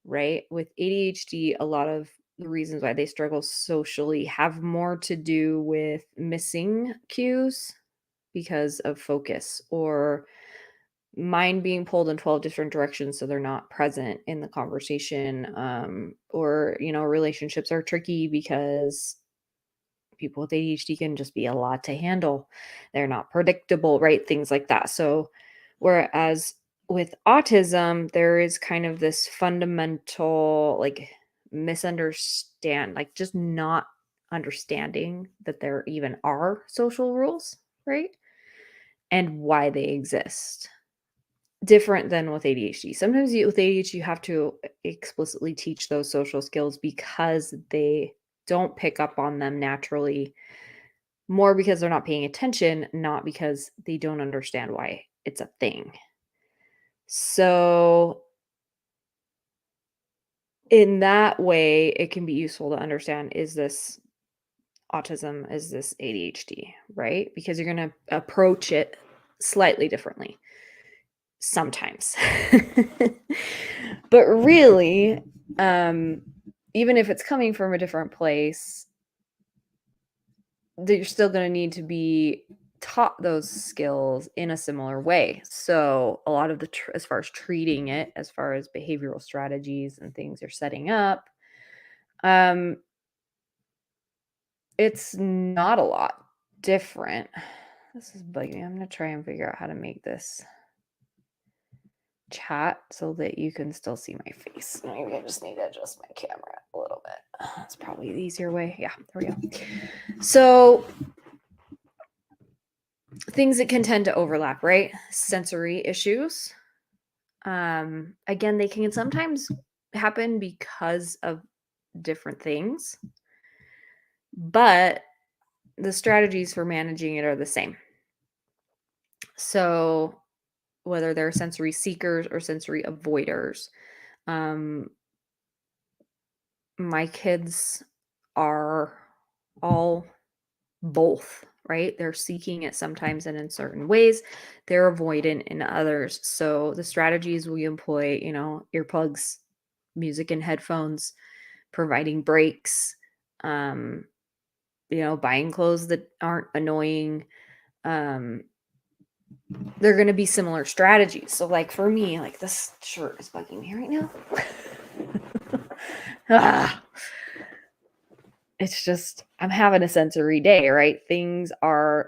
right? With ADHD, a lot of the reasons why they struggle socially have more to do with missing cues because of focus, or mind being pulled in 12 different directions so they're not present in the conversation, or relationships are tricky because people with ADHD can just be a lot to handle. They're not predictable, right? Things like that. So, whereas with autism, there is kind of this fundamental, like, like, just not understanding that there even are social rules, right? And why they exist. Different than with ADHD. Sometimes with ADHD, you have to explicitly teach those social skills because they don't pick up on them naturally, more because they're not paying attention, not because they don't understand why it's a thing. So, in that way, it can be useful to understand, is this autism? Is this ADHD? Right? Because you're going to approach it slightly differently sometimes. But really, even if it's coming from a different place, that you're still going to need to be taught those skills in a similar way. So a lot of as far as treating it, as far as behavioral strategies and things you're setting up, it's not a lot different. This is bugging me. I'm going to try and figure out how to make this chat so that you can still see my face. Maybe I just need to adjust my camera a little bit. That's probably the easier way. Yeah, there we go. So things that can tend to overlap, right? Sensory issues. Again, they can sometimes happen because of different things, but the strategies for managing it are the same. So whether they're sensory seekers or sensory avoiders, Um, my kids are all both, right? They're seeking it sometimes and in certain ways, they're avoidant in others. So the strategies we employ, earplugs, music and headphones, providing breaks, um, buying clothes that aren't annoying. Um, they're going to be similar strategies. So, like for me, like this shirt is bugging me right now. Ah, it's just, I'm having a sensory day, right?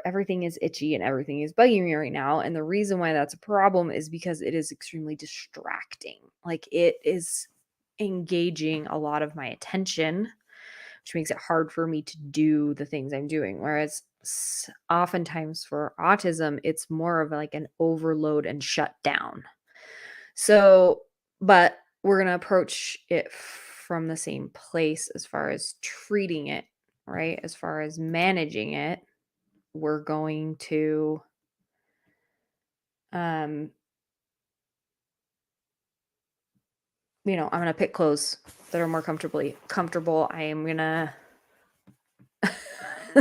Everything is itchy and everything is bugging me right now. And the reason why that's a problem is because it is extremely distracting. Like it is engaging a lot of my attention, which makes it hard for me to do the things I'm doing. Whereas oftentimes for autism, it's more of like an overload and shut down. So, but we're going to approach it from the same place as far as treating it, right? As far as managing it, we're going to, um, I'm going to pick clothes that are more comfortable. I am going to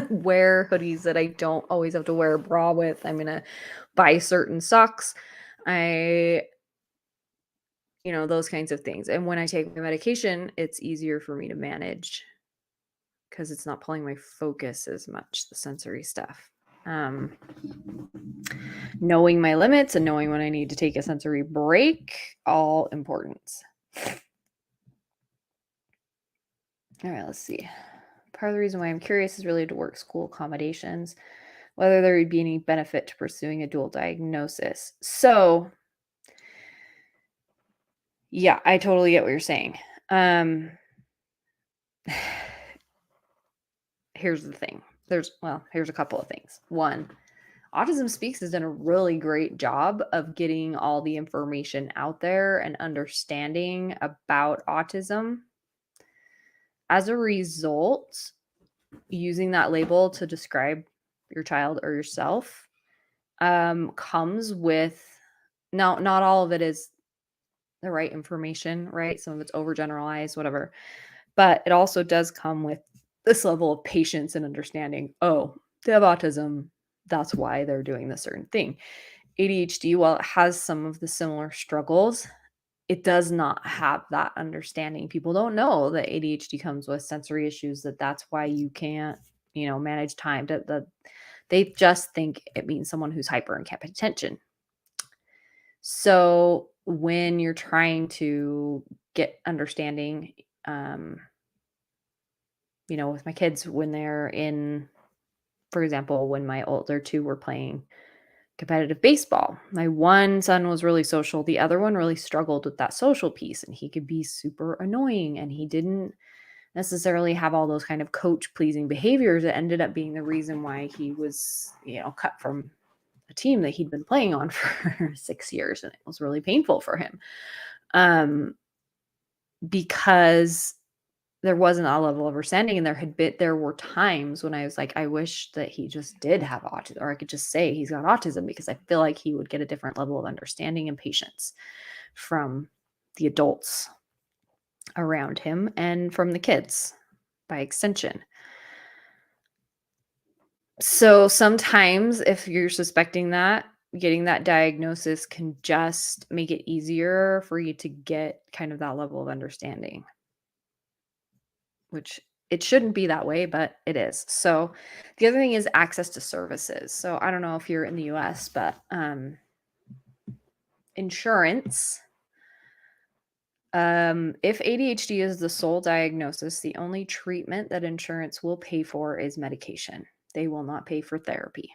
wear hoodies that I don't always have to wear a bra with. I'm going to buy certain socks. Those kinds of things. And when I take my medication, it's easier for me to manage because it's not pulling my focus as much, the sensory stuff. Knowing my limits and knowing when I need to take a sensory break, all important. All right, let's see. Part of the reason why I'm curious is related to work school accommodations, whether there would be any benefit to pursuing a dual diagnosis. So, yeah, I totally get what you're saying. Here's the thing. Here's a couple of things. One, Autism Speaks has done a really great job of getting all the information out there and understanding about autism. As a result, using that label to describe your child or yourself comes with, not all of it is the right information, right? Some of it's overgeneralized, whatever. But it also does come with this level of patience and understanding. Oh, they have autism. That's why they're doing this certain thing. ADHD, while it has some of the similar struggles, it does not have that understanding. People don't know that ADHD comes with sensory issues, that's why you can't, manage time. They just think it means someone who's hyper and can't pay attention. So when you're trying to get understanding, with my kids when they're in, for example, when my older two were playing competitive baseball. My one son was really social. The other one really struggled with that social piece, and he could be super annoying, and he didn't necessarily have all those kind of coach pleasing behaviors that ended up being the reason why he was, cut from a team that he'd been playing on for 6 years. And it was really painful for him. Because there wasn't a level of understanding, and there were times when I was like, I wish that he just did have autism, or I could just say he's got autism, because I feel like he would get a different level of understanding and patience from the adults around him and from the kids by extension. So sometimes if you're suspecting that, getting that diagnosis can just make it easier for you to get kind of that level of understanding, which it shouldn't be that way, but it is. So the other thing is access to services. So I don't know if you're in the US, but insurance, if ADHD is the sole diagnosis, the only treatment that insurance will pay for is medication. They will not pay for therapy.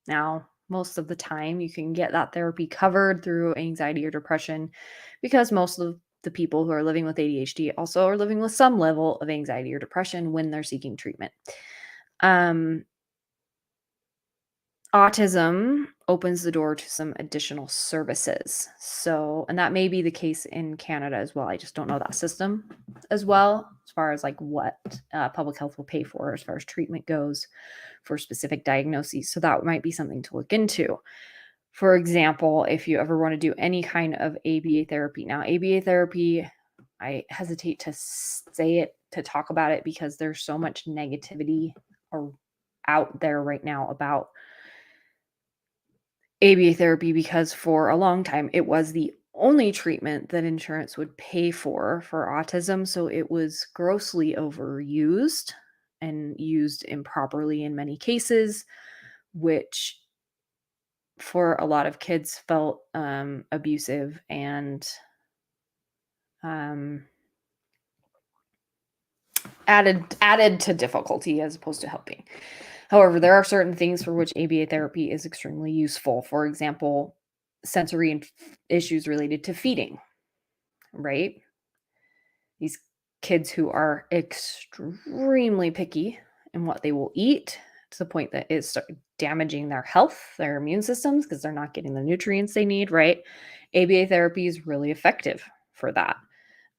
Now, most of the time you can get that therapy covered through anxiety or depression, because most of the people who are living with ADHD also are living with some level of anxiety or depression when they're seeking treatment. Autism opens the door to some additional services. So, and that may be the case in Canada as well. I just don't know that system as well, as far as like what public health will pay for as far as treatment goes for specific diagnoses. So that might be something to look into. For example, if you ever want to do any kind of ABA therapy. Now, ABA therapy, I hesitate to say it, to talk about it, because there's so much negativity out there right now about ABA therapy, because for a long time it was the only treatment that insurance would pay for autism. So it was grossly overused and used improperly in many cases, which for a lot of kids felt abusive and um, added to difficulty as opposed to helping. However, there are certain things for which ABA therapy is extremely useful. For example, sensory issues related to feeding, right? These kids who are extremely picky in what they will eat, to the point that it's damaging their health, their immune systems, because they're not getting the nutrients they need, right? ABA therapy is really effective for that.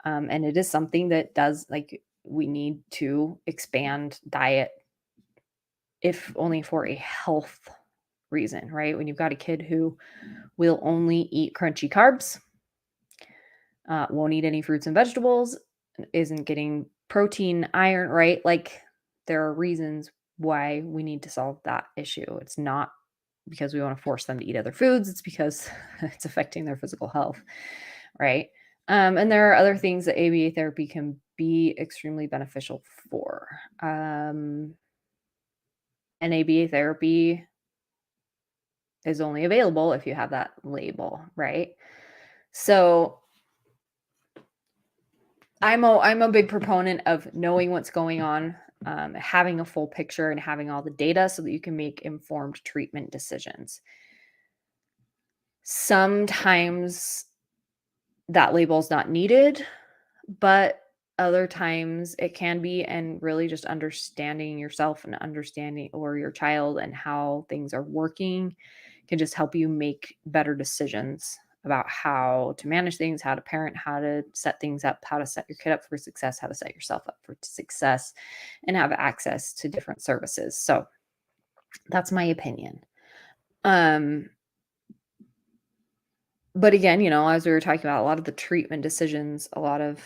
And it is something that does, like, we need to expand diet, if only for a health reason, right? When you've got a kid who will only eat crunchy carbs, won't eat any fruits and vegetables, isn't getting protein, iron, right? Like, there are reasons why we need to solve that issue. It's not because we want to force them to eat other foods. It's because it's affecting their physical health, right? And there are other things that ABA therapy can be extremely beneficial for. And ABA therapy is only available if you have that label, right? So I'm a big proponent of knowing what's going on, having a full picture, and having all the data so that you can make informed treatment decisions. Sometimes that label is not needed, but other times it can be, and really just understanding yourself and understanding, or your child, and how things are working can just help you make better decisions about how to manage things, how to parent, how to set things up, how to set your kid up for success, how to set yourself up for success, and have access to different services. So that's my opinion. But again, as we were talking about, a lot of the treatment decisions, a lot of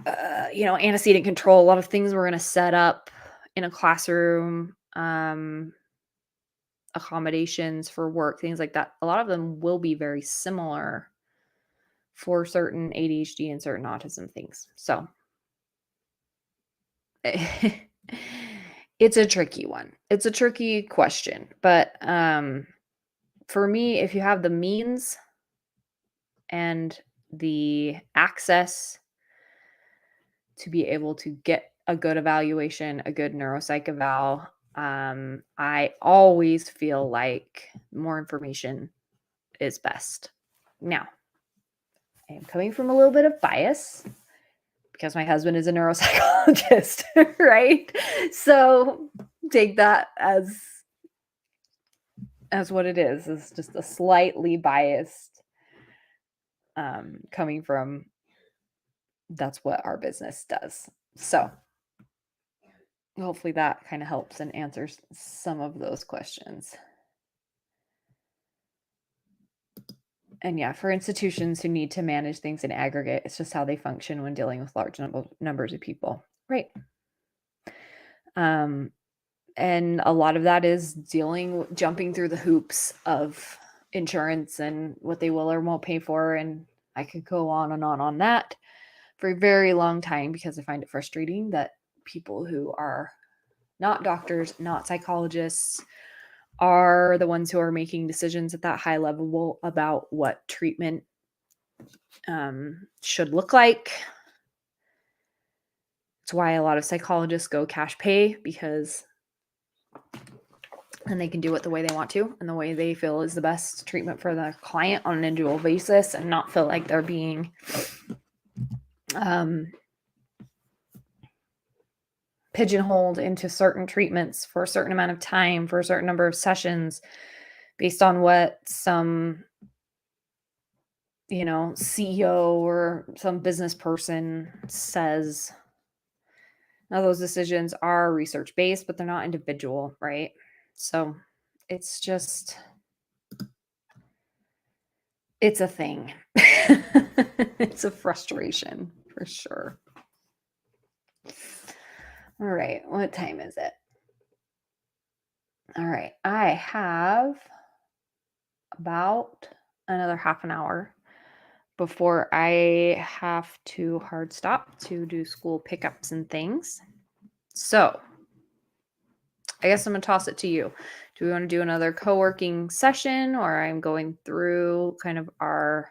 antecedent control, a lot of things we're going to set up in a classroom, accommodations for work, things like that. A lot of them will be very similar for certain ADHD and certain autism things. So it's a tricky one. It's a tricky question. But for me, if you have the means and the access to be able to get a good evaluation, a good neuropsych eval, I always feel like more information is best. Now, I am coming from a little bit of bias because my husband is a neuropsychologist, right? So take that as what it is. It's just a slightly biased, coming from, that's what our business does. So hopefully that kind of helps and answers some of those questions. And yeah, for institutions who need to manage things in aggregate, it's just how they function when dealing with large numbers of people. Right. And a lot of that is jumping through the hoops of insurance and what they will or won't pay for. And I could go on and on that for a very long time, because I find it frustrating that people who are not doctors, not psychologists, are the ones who are making decisions at that high level about what treatment should look like. It's why a lot of psychologists go cash pay, because then they can do it the way they want to and the way they feel is the best treatment for the client on an individual basis, and not feel like they're being pigeonholed into certain treatments for a certain amount of time, for a certain number of sessions, based on what some CEO or some business person says. Now, those decisions are research based, but they're not individual, right? So it's just it's a thing. It's a frustration for sure. All right, what time is it? All right, I have about another half an hour before I have to hard stop to do school pickups and things. So I guess I'm gonna toss it to you. Do we want to do another co-working session, or I'm going through kind of our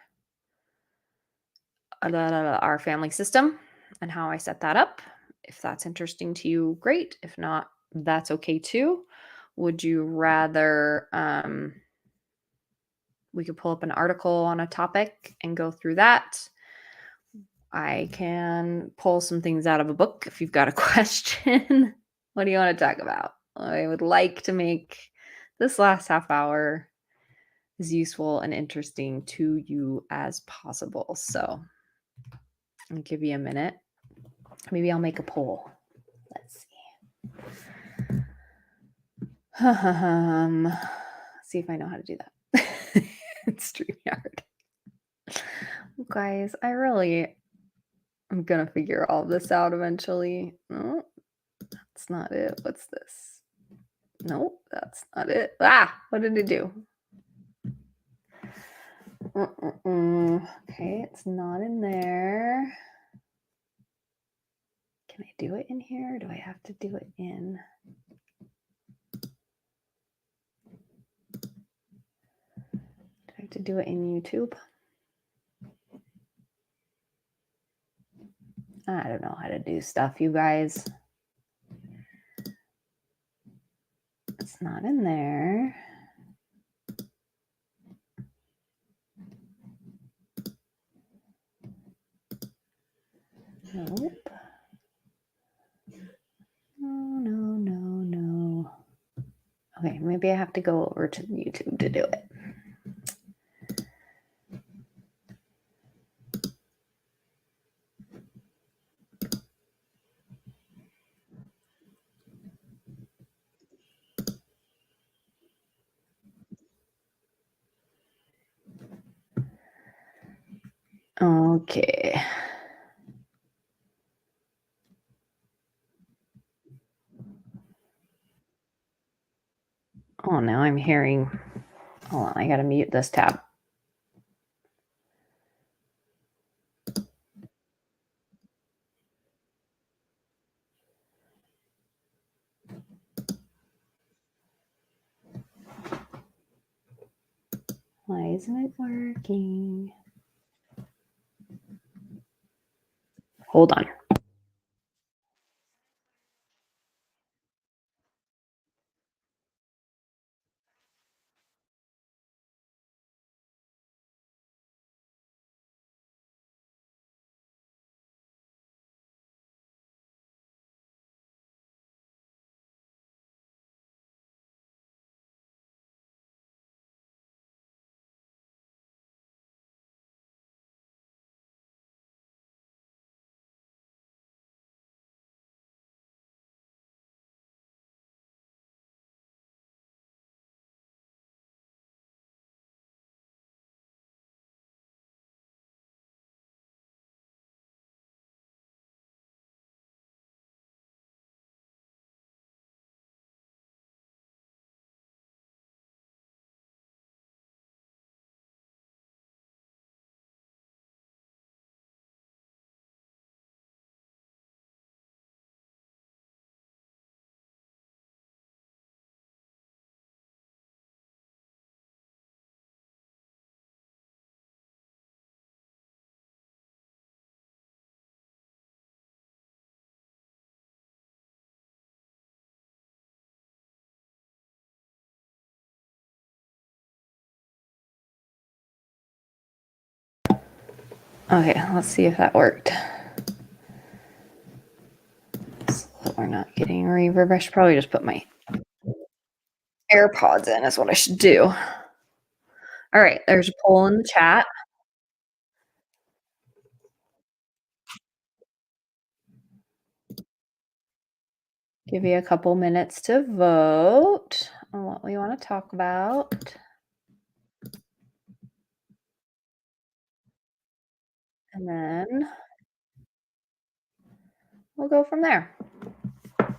family system and how I set that up? If that's interesting to you, great. If not, that's okay too. Would you rather we could pull up an article on a topic and go through that? I can pull some things out of a book if you've got a question. What do you want to talk about? I would like to make this last half hour as useful and interesting to you as possible. So I'll give you a minute. Maybe I'll make a poll. Let's see. See if I know how to do that. It's StreamYard. Guys, I'm gonna figure all this out eventually. No, that's not it. What's this? Nope, that's not it. What did it do? Okay, it's not in there. Can I do it in here? Or do I have to do it in? Do I have to do it in YouTube? I don't know how to do stuff, you guys. It's not in there. Nope. No. Okay, maybe I have to go over to YouTube to do it. Okay. Oh, now I'm hearing. Hold on, I gotta mute this tab. Why isn't it working? Hold on. Okay, let's see if that worked. So we're not getting reverb. I should probably just put my AirPods in, is what I should do. All right, there's a poll in the chat. Give you a couple minutes to vote on what we want to talk about, and then we'll go from there. In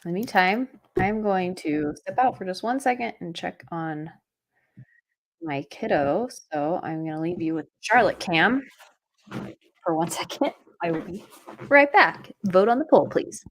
the meantime, I'm going to step out for just 1 second and check on my kiddo. So I'm going to leave you with Charlotte Cam for 1 second. I will be right back. Vote on the poll, please.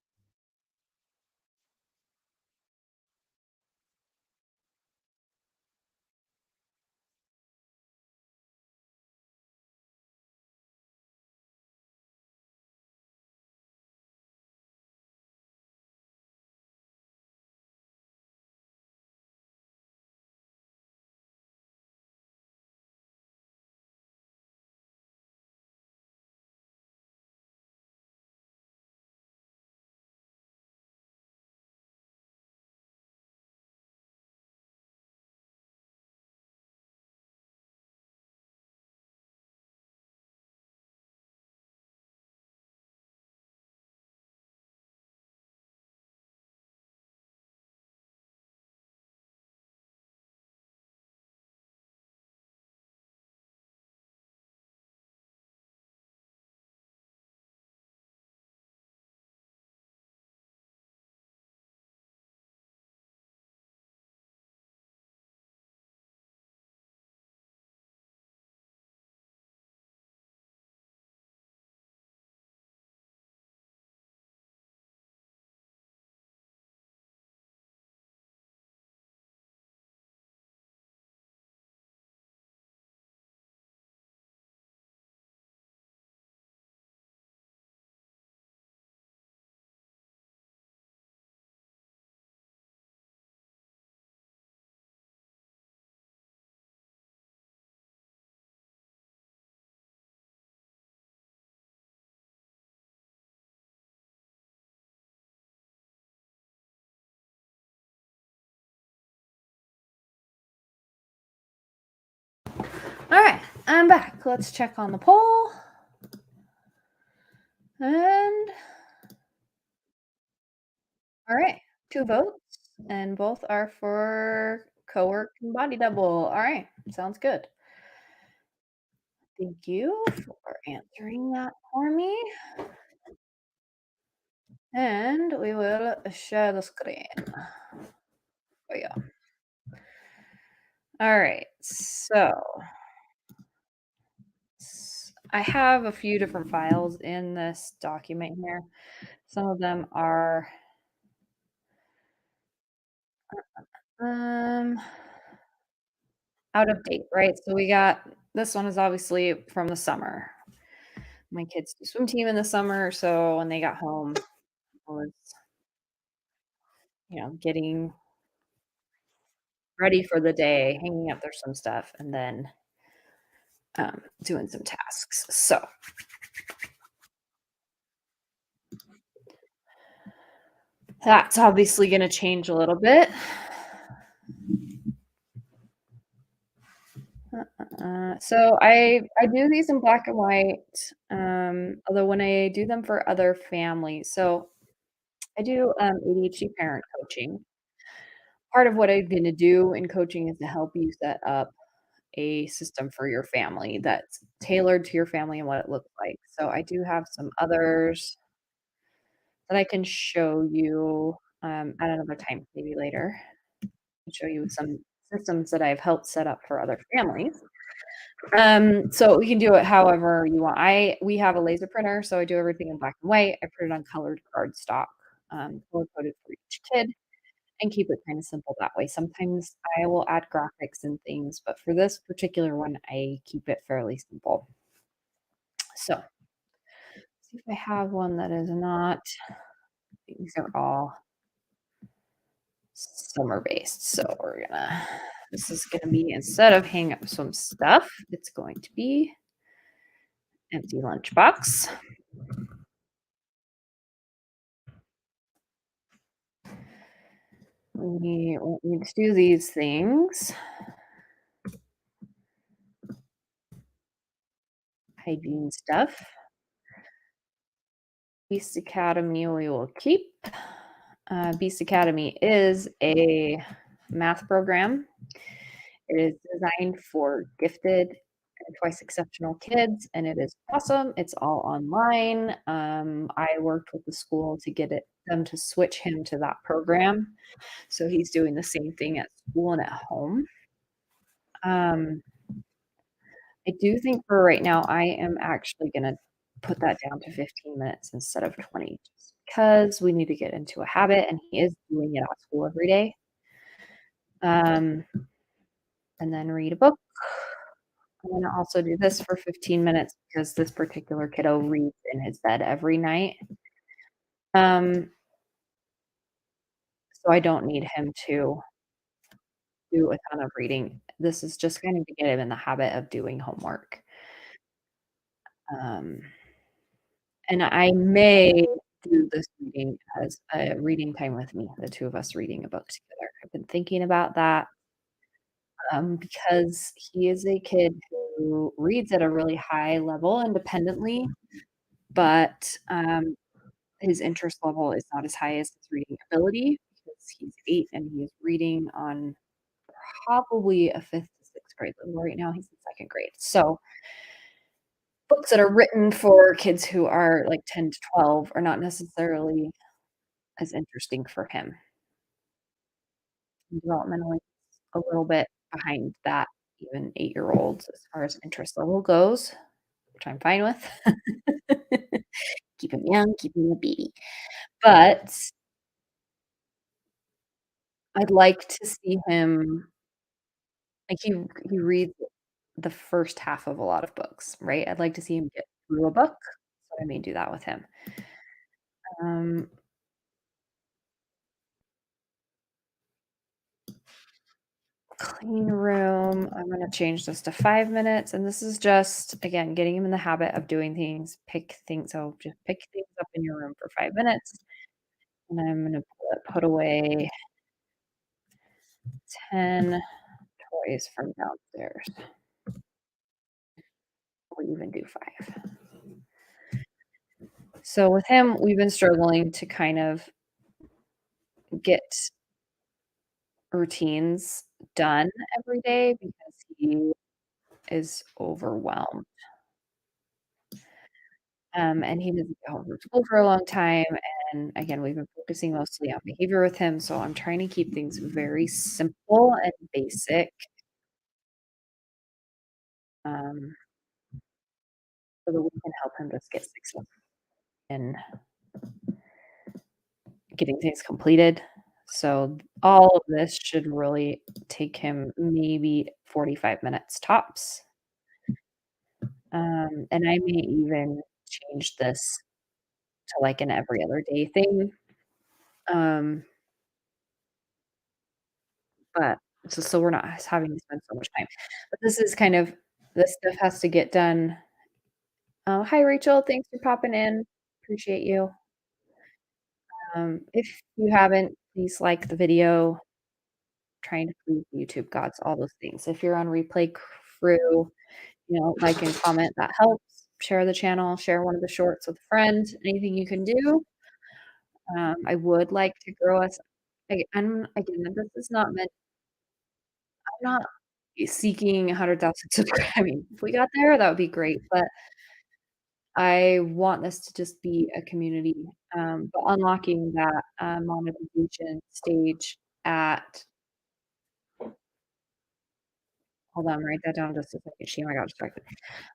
All right, I'm back. Let's check on the poll. And all right, 2 votes, and both are for co-work and body double. All right, sounds good. Thank you for answering that for me. And we will share the screen. Oh yeah. All right. So I have a few different files in this document here. Some of them are um out of date, right? So we got this one is obviously from the summer. My kids do swim team in the summer, so when they got home, I was, getting ready for the day, hanging up their swim stuff, and then doing some tasks. So that's obviously going to change a little bit. So I do these in black and white, although when I do them for other families, so I do ADHD parent coaching. Part of what I'm going to do in coaching is to help you set up a system for your family that's tailored to your family and what it looks like. So I do have some others that I can show you at another time, maybe later, and show you some systems that I've helped set up for other families. So we can do it however you want. We have a laser printer, so I do everything in black and white. I print it on colored cardstock, color coded for each kid, and keep it kind of simple that way. Sometimes I will add graphics and things, but for this particular one, I keep it fairly simple. So see if I have one that is not. These are all summer based. So this is gonna be instead of hang up some stuff, it's going to be empty lunchbox. We won't need to do these things. Hygiene stuff. Beast Academy we will keep. Beast Academy is a math program. It is designed for gifted and twice exceptional kids, and it is awesome. It's all online. I worked with the school to get them to switch him to that program, so he's doing the same thing at school and at home. Um, I do think for right now, I am actually gonna put that down to 15 minutes instead of 20, just because we need to get into a habit, and he is doing it at school every day. Um, and then read a book. I'm gonna also do this for 15 minutes because this particular kiddo reads in his bed every night. Um, so I don't need him to do a ton of reading. This is just kind of to get him in the habit of doing homework. Um, and I may do this reading as a reading time with me, the 2 of us reading a book together. I've been thinking about that, because he is a kid who reads at a really high level independently, but, his interest level is not as high as his reading ability because he's 8 and he is reading on probably a 5th to 6th grade level right now. He's in 2nd grade. So, books that are written for kids who are, like, 10 to 12 are not necessarily as interesting for him. Developmentally, a little bit behind that even 8-year-olds as far as interest level goes, which I'm fine with. Keep him young, keep him a baby. But I'd like to see him like, he reads the first half of a lot of books, right? I'd like to see him get through a book, so I may do that with him. Um, clean room, I'm gonna change this to 5 minutes, and this is just, again, getting him in the habit of doing things, pick things so just pick things up in your room for 5 minutes, and I'm gonna put away 10 toys from downstairs. We'll even do 5. So with him, we've been struggling to kind of get routines done every day because he is overwhelmed. And he doesn't get home from school for a long time, and again, we've been focusing mostly on behavior with him, so I'm trying to keep things very simple and basic, um, so that we can help him just get success in getting things completed. So all of this should really take him maybe 45 minutes tops, and I may even change this to, like, an every other day thing, um, but so we're not having to spend so much time. But this is kind of this stuff has to get done. Oh, hi, Rachel, thanks for popping in. Appreciate you. If you haven't, please like the video, trying to please the YouTube gods, all those things. If you're on replay crew, like and comment, that helps. Share the channel, share one of the shorts with a friend, anything you can do. I would like to grow us. I'm again, this is not meant I'm not seeking 100,000 subscribers. I mean, if we got there, that would be great, but I want this to just be a community, but unlocking that, monetization stage at hold on, write that down just a second, shame I got distracted.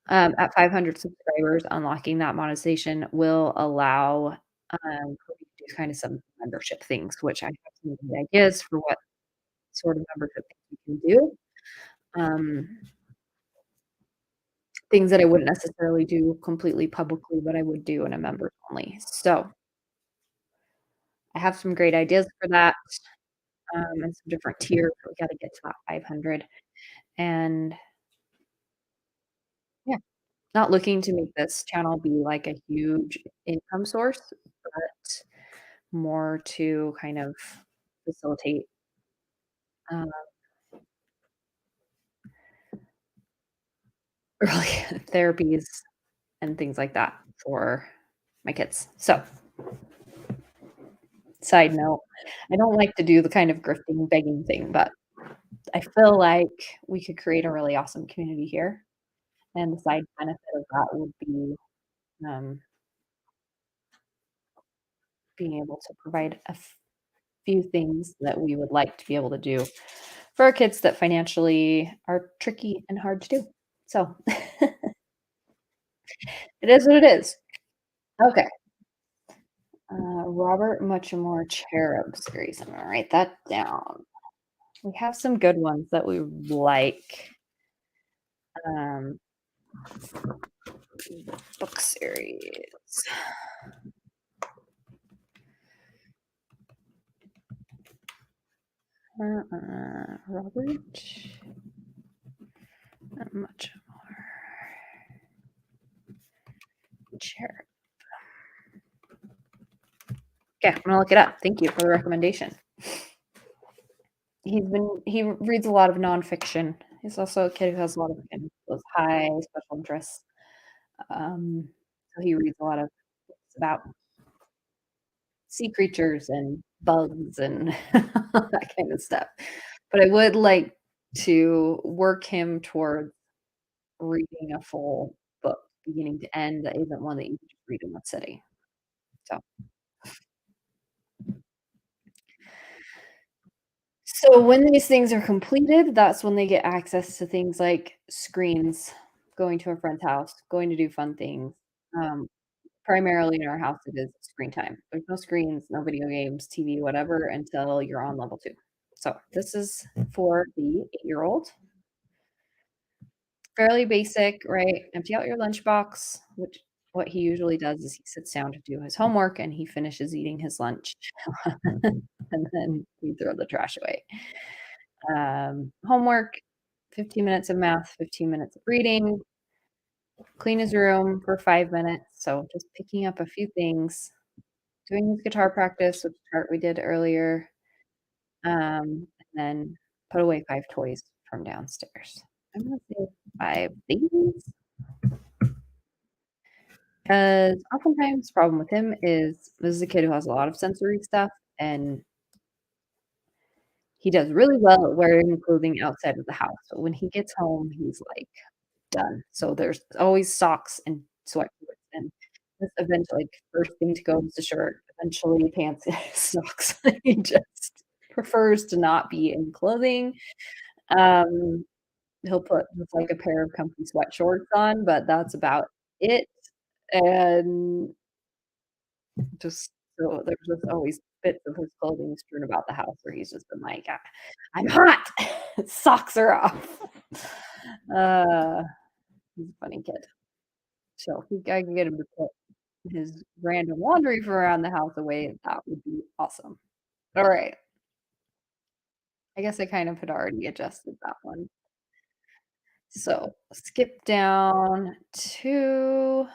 At 500 subscribers, unlocking that monetization will allow, for me to do kind of some membership things, which I have some good ideas for what sort of membership things we can do. Um, things that I wouldn't necessarily do completely publicly, but I would do in a members only. So, I have some great ideas for that, and some different tiers, but we gotta get to that 500, and yeah, not looking to make this channel be like a huge income source, but more to kind of facilitate, uh, early therapies and things like that for my kids. So, side note I don't like to do the kind of grifting, begging thing, but I feel like we could create a really awesome community here, and the side benefit of that would be, um, being able to provide a few things that we would like to be able to do for our kids that financially are tricky and hard to do. So, it is what it is. Okay. Robert Muchamore Cherub series. I'm gonna write that down. We have some good ones that we like. Um, book series. Robert Muchamore Cherub. Okay, I'm gonna look it up. Thank you for the recommendation. He reads a lot of nonfiction. He's also a kid who has a lot of kind of those high special interests. Um, so he reads a lot of books about sea creatures and bugs and that kind of stuff. But I would like to work him towards reading a full book, beginning to end, that isn't one that you can just read in one sitting. So so when these things are completed, that's when they get access to things like screens, going to a friend's house, going to do fun things. Um, Primarily in our house, it is screen time. There's no screens, no video games, TV, whatever, until you're on level 2. So this is for the 8-year-old. Fairly basic, right? Empty out your lunchbox, which what he usually does is he sits down to do his homework and he finishes eating his lunch, and then we throw the trash away. Homework, 15 minutes of math, 15 minutes of reading, clean his room for 5 minutes, so just picking up a few things, doing his guitar practice, which part we did earlier, and then put away 5 toys from downstairs. I'm gonna say 5 things, 'cause oftentimes the problem with him is this is a kid who has a lot of sensory stuff, and he does really well at wearing clothing outside of the house, but when he gets home, he's, like, done. So there's always socks and sweatshirts, and this eventually like, first thing to go is the shirt, eventually pants, socks. He just prefers to not be in clothing. Um, he'll put just, like, a pair of comfy sweat shorts on, but that's about it, and just so there's just always bits of his clothing strewn about the house where he's just been like, I'm hot. Socks are off." Uh, he's a funny kid. So if I can get him to put his random laundry from around the house away, that would be awesome. Alright. I guess I kind of had already adjusted that one. So, skip down to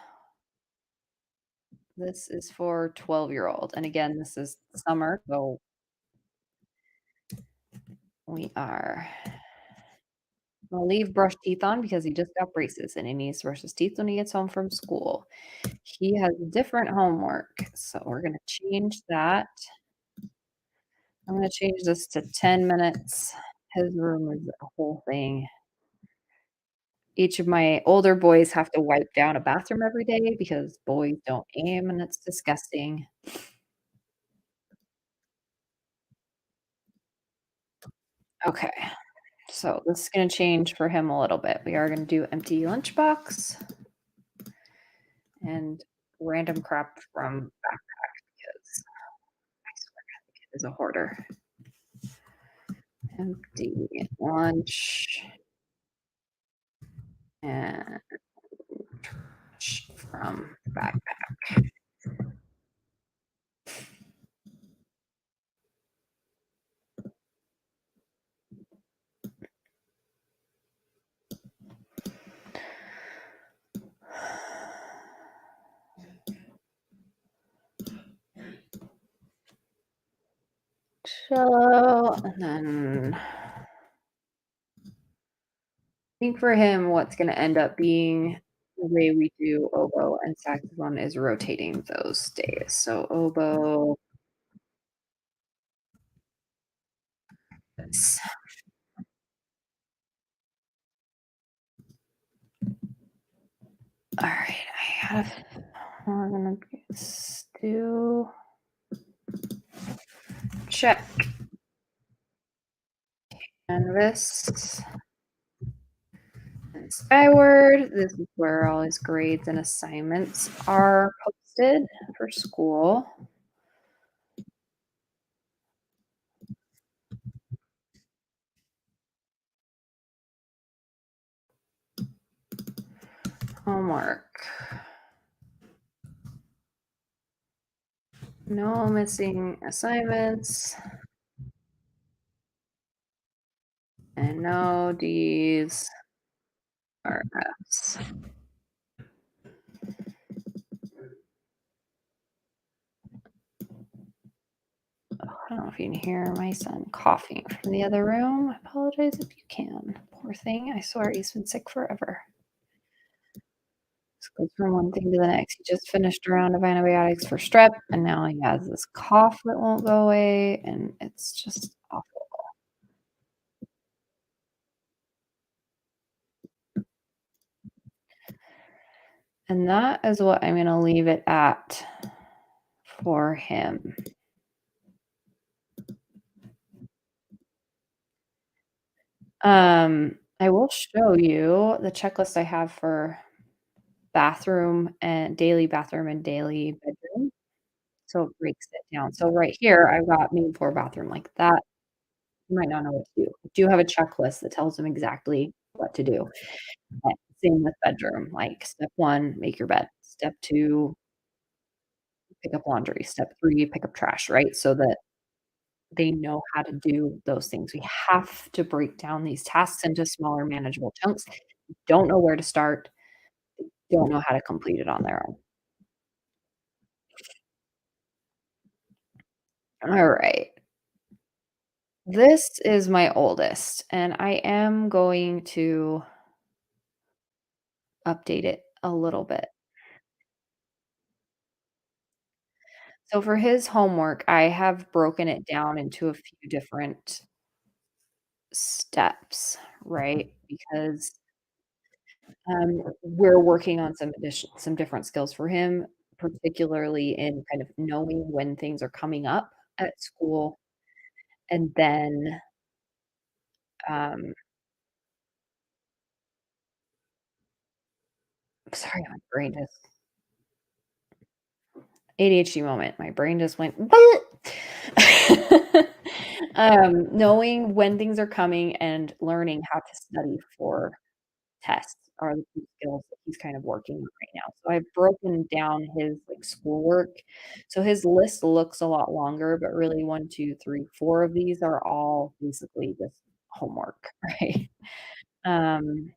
this is for 12-year-old, and again, this is summer, so we are gonna leave brush teeth on because he just got braces and he needs to brush his teeth when he gets home from school. He has different homework, so we're gonna change that. I'm gonna change this to 10 minutes. His room is a whole thing. Each of my older boys have to wipe down a bathroom every day because boys don't aim, and it's disgusting. Okay, so this is gonna change for him a little bit. We are gonna do empty lunchbox and random crap from backpack because I swear that kid is a hoarder. Empty lunch and trash from backpack. So, and then think for him, what's gonna end up being the way we do oboe and saxophone is rotating those days. So oboe S Alright, I have we're gonna do check canvas and skyward. This is where all his grades and assignments are posted for school. Homework. No missing assignments and no D's or F's. I don't know if you can hear my son coughing from the other room. I apologize if you can. Poor thing. I swear he's been sick forever. Just goes from one thing to the next. He just finished a round of antibiotics for strep, and now he has this cough that won't go away, and it's just awful. And that is what I'm gonna leave it at for him. I will show you the checklist I have for bathroom and daily bedroom. So it breaks it down. So right here, I've got main floor bathroom like that. You might not know what to do. I do have a checklist that tells them exactly what to do. Same with bedroom, like step 1, make your bed. Step 2, pick up laundry. Step 3, pick up trash, right? So that they know how to do those things. We have to break down these tasks into smaller manageable chunks. Don't know where to start, don't know how to complete it on their own. Alright. This is my oldest, and I am going to update it a little bit. So for his homework, I have broken it down into a few different steps, right? Because, we're working on some different skills for him, particularly in kind of knowing when things are coming up at school, and then, um sorry, my brain just ADHD moment, my brain just went knowing when things are coming and learning how to study for tests are the 2 skills that he's kind of working on right now. So I've broken down his, like, schoolwork. So his list looks a lot longer, but really 1, 2, 3, 4 of these are all basically just homework, right? Um,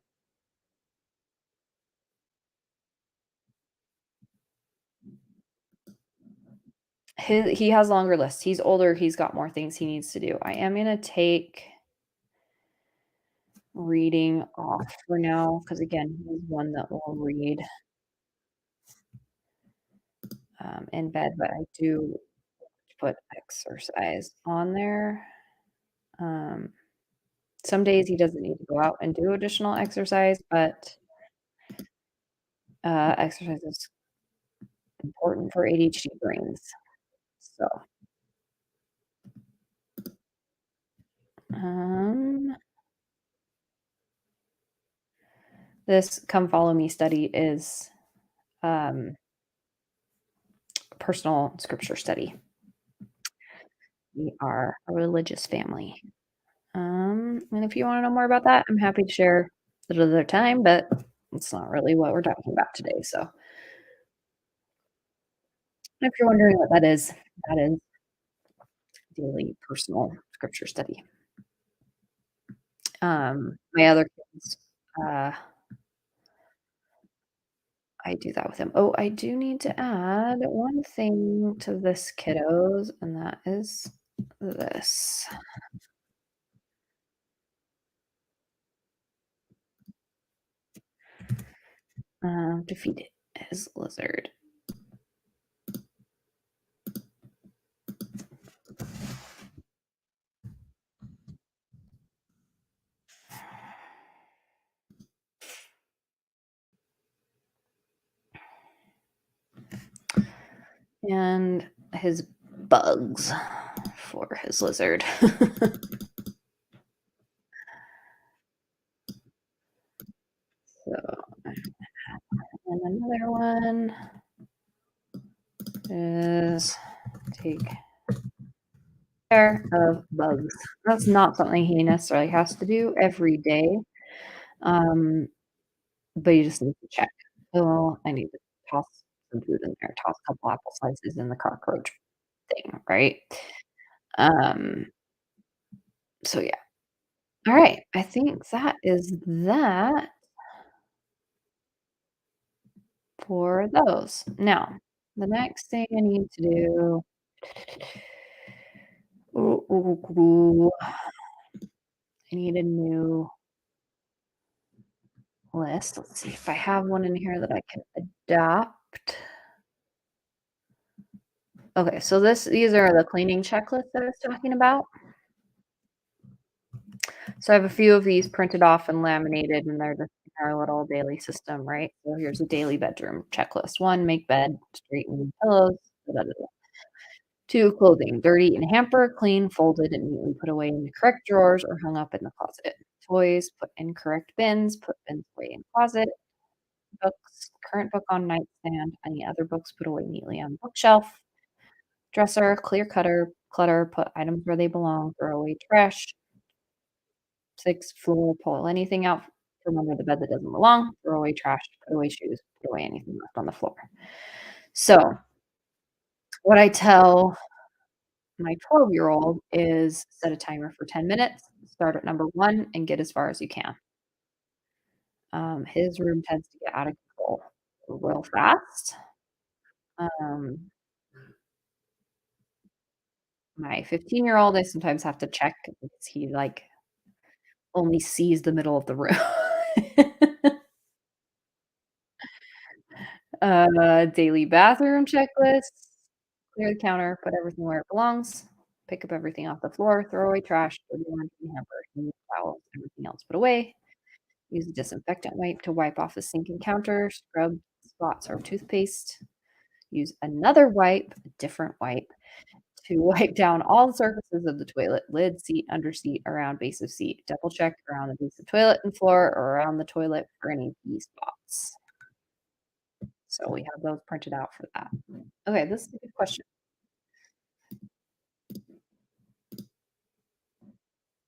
he has longer lists. He's older, he's got more things he needs to do. I am gonna take reading off for now because again, he's one that will read, in bed, but I do put exercise on there. Um, some days he doesn't need to go out and do additional exercise, but, exercise is important for ADHD brains. So, um, this Come Follow Me study is, um, personal scripture study. We are a religious family. And if you wanna know more about that, I'm happy to share at another time, but it's not really what we're talking about today, so if you're wondering what that is daily personal scripture study. My other kids, uh, I do that with them. Oh, I do need to add one thing to this kiddos, and that is this. Defeat his lizard. and his bugs for his lizard. So, and another one is take care of bugs. That's not something he necessarily has to do every day, but you just need to check. Oh, I need to toss some food in there, toss a couple apple slices in the cockroach thing, right? Um, so yeah. All right. I think that is that for those. Now, the next thing I need to do. I need a new list. Let's see if I have one in here that I can adopt. Okay, so these are the cleaning checklists that I was talking about. So I have a few of these printed off and laminated, and they're just in our little daily system, right? So here's a daily bedroom checklist. 1, make bed, straighten pillows, da, da, da, da. 2, clothing, dirty in hamper, clean, folded, and neatly put away in the correct drawers or hung up in the closet. Toys, put in correct bins, put bins away in closet. Books, current book on nightstand, any other books put away neatly on bookshelf. Dresser, clear clutter, put items where they belong, throw away trash. 6, floor, pull anything out from under the bed that doesn't belong, throw away trash, put away shoes, put away anything left on the floor. So, what I tell my 12-year-old is set a timer for 10 minutes, start at number 1, and get as far as you can. His room tends to get out of control real fast. Um, my 15-year-old, I sometimes have to check because he, like, only sees the middle of the room. Daily bathroom checklist, clear the counter, put everything where it belongs, pick up everything off the floor, throw away trash, put the laundry in the hamper, use towels, everything else put away. Use a disinfectant wipe to wipe off the sink and counter, scrub spots or toothpaste. Use another wipe, a different wipe, to wipe down all the surfaces of the toilet, lid, seat, under seat, around base of seat. Double check around the base of toilet and floor or around the toilet for any pee spots. So we have those printed out for that. Okay, this is a good question.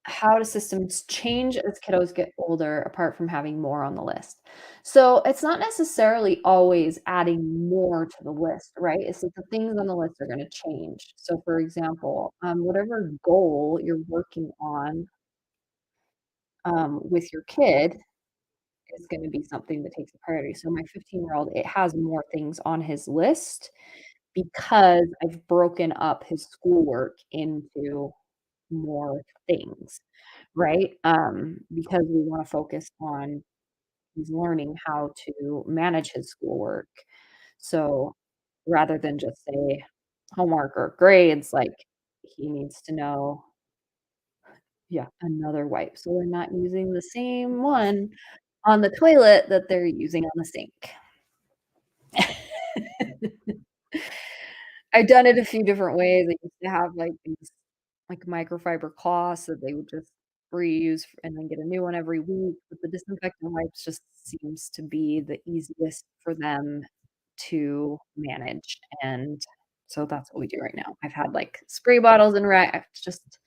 How do systems change as kiddos get older apart from having more on the list? So it's not necessarily always adding more to the list, right? It's that the things on the list are going to change. So, for example, whatever goal you're working on with your kid is going to be something that takes a priority. So, my 15-year-old, it has more things on his list because I've broken up his schoolwork into more things, right? Because we wanna focus on he's learning how to manage his schoolwork. So, rather than just say homework or grades, like, he needs to know, yeah, another wipe, so they're not using the same one on the toilet that they're using on the sink. I've done it a few different ways. I used to have, like, these, like, microfiber cloths that they would just reuse and then get a new one every week, but the disinfectant wipes just seems to be the easiest for them to manage, and so that's what we do right now. I've had, like, spray bottles and it's just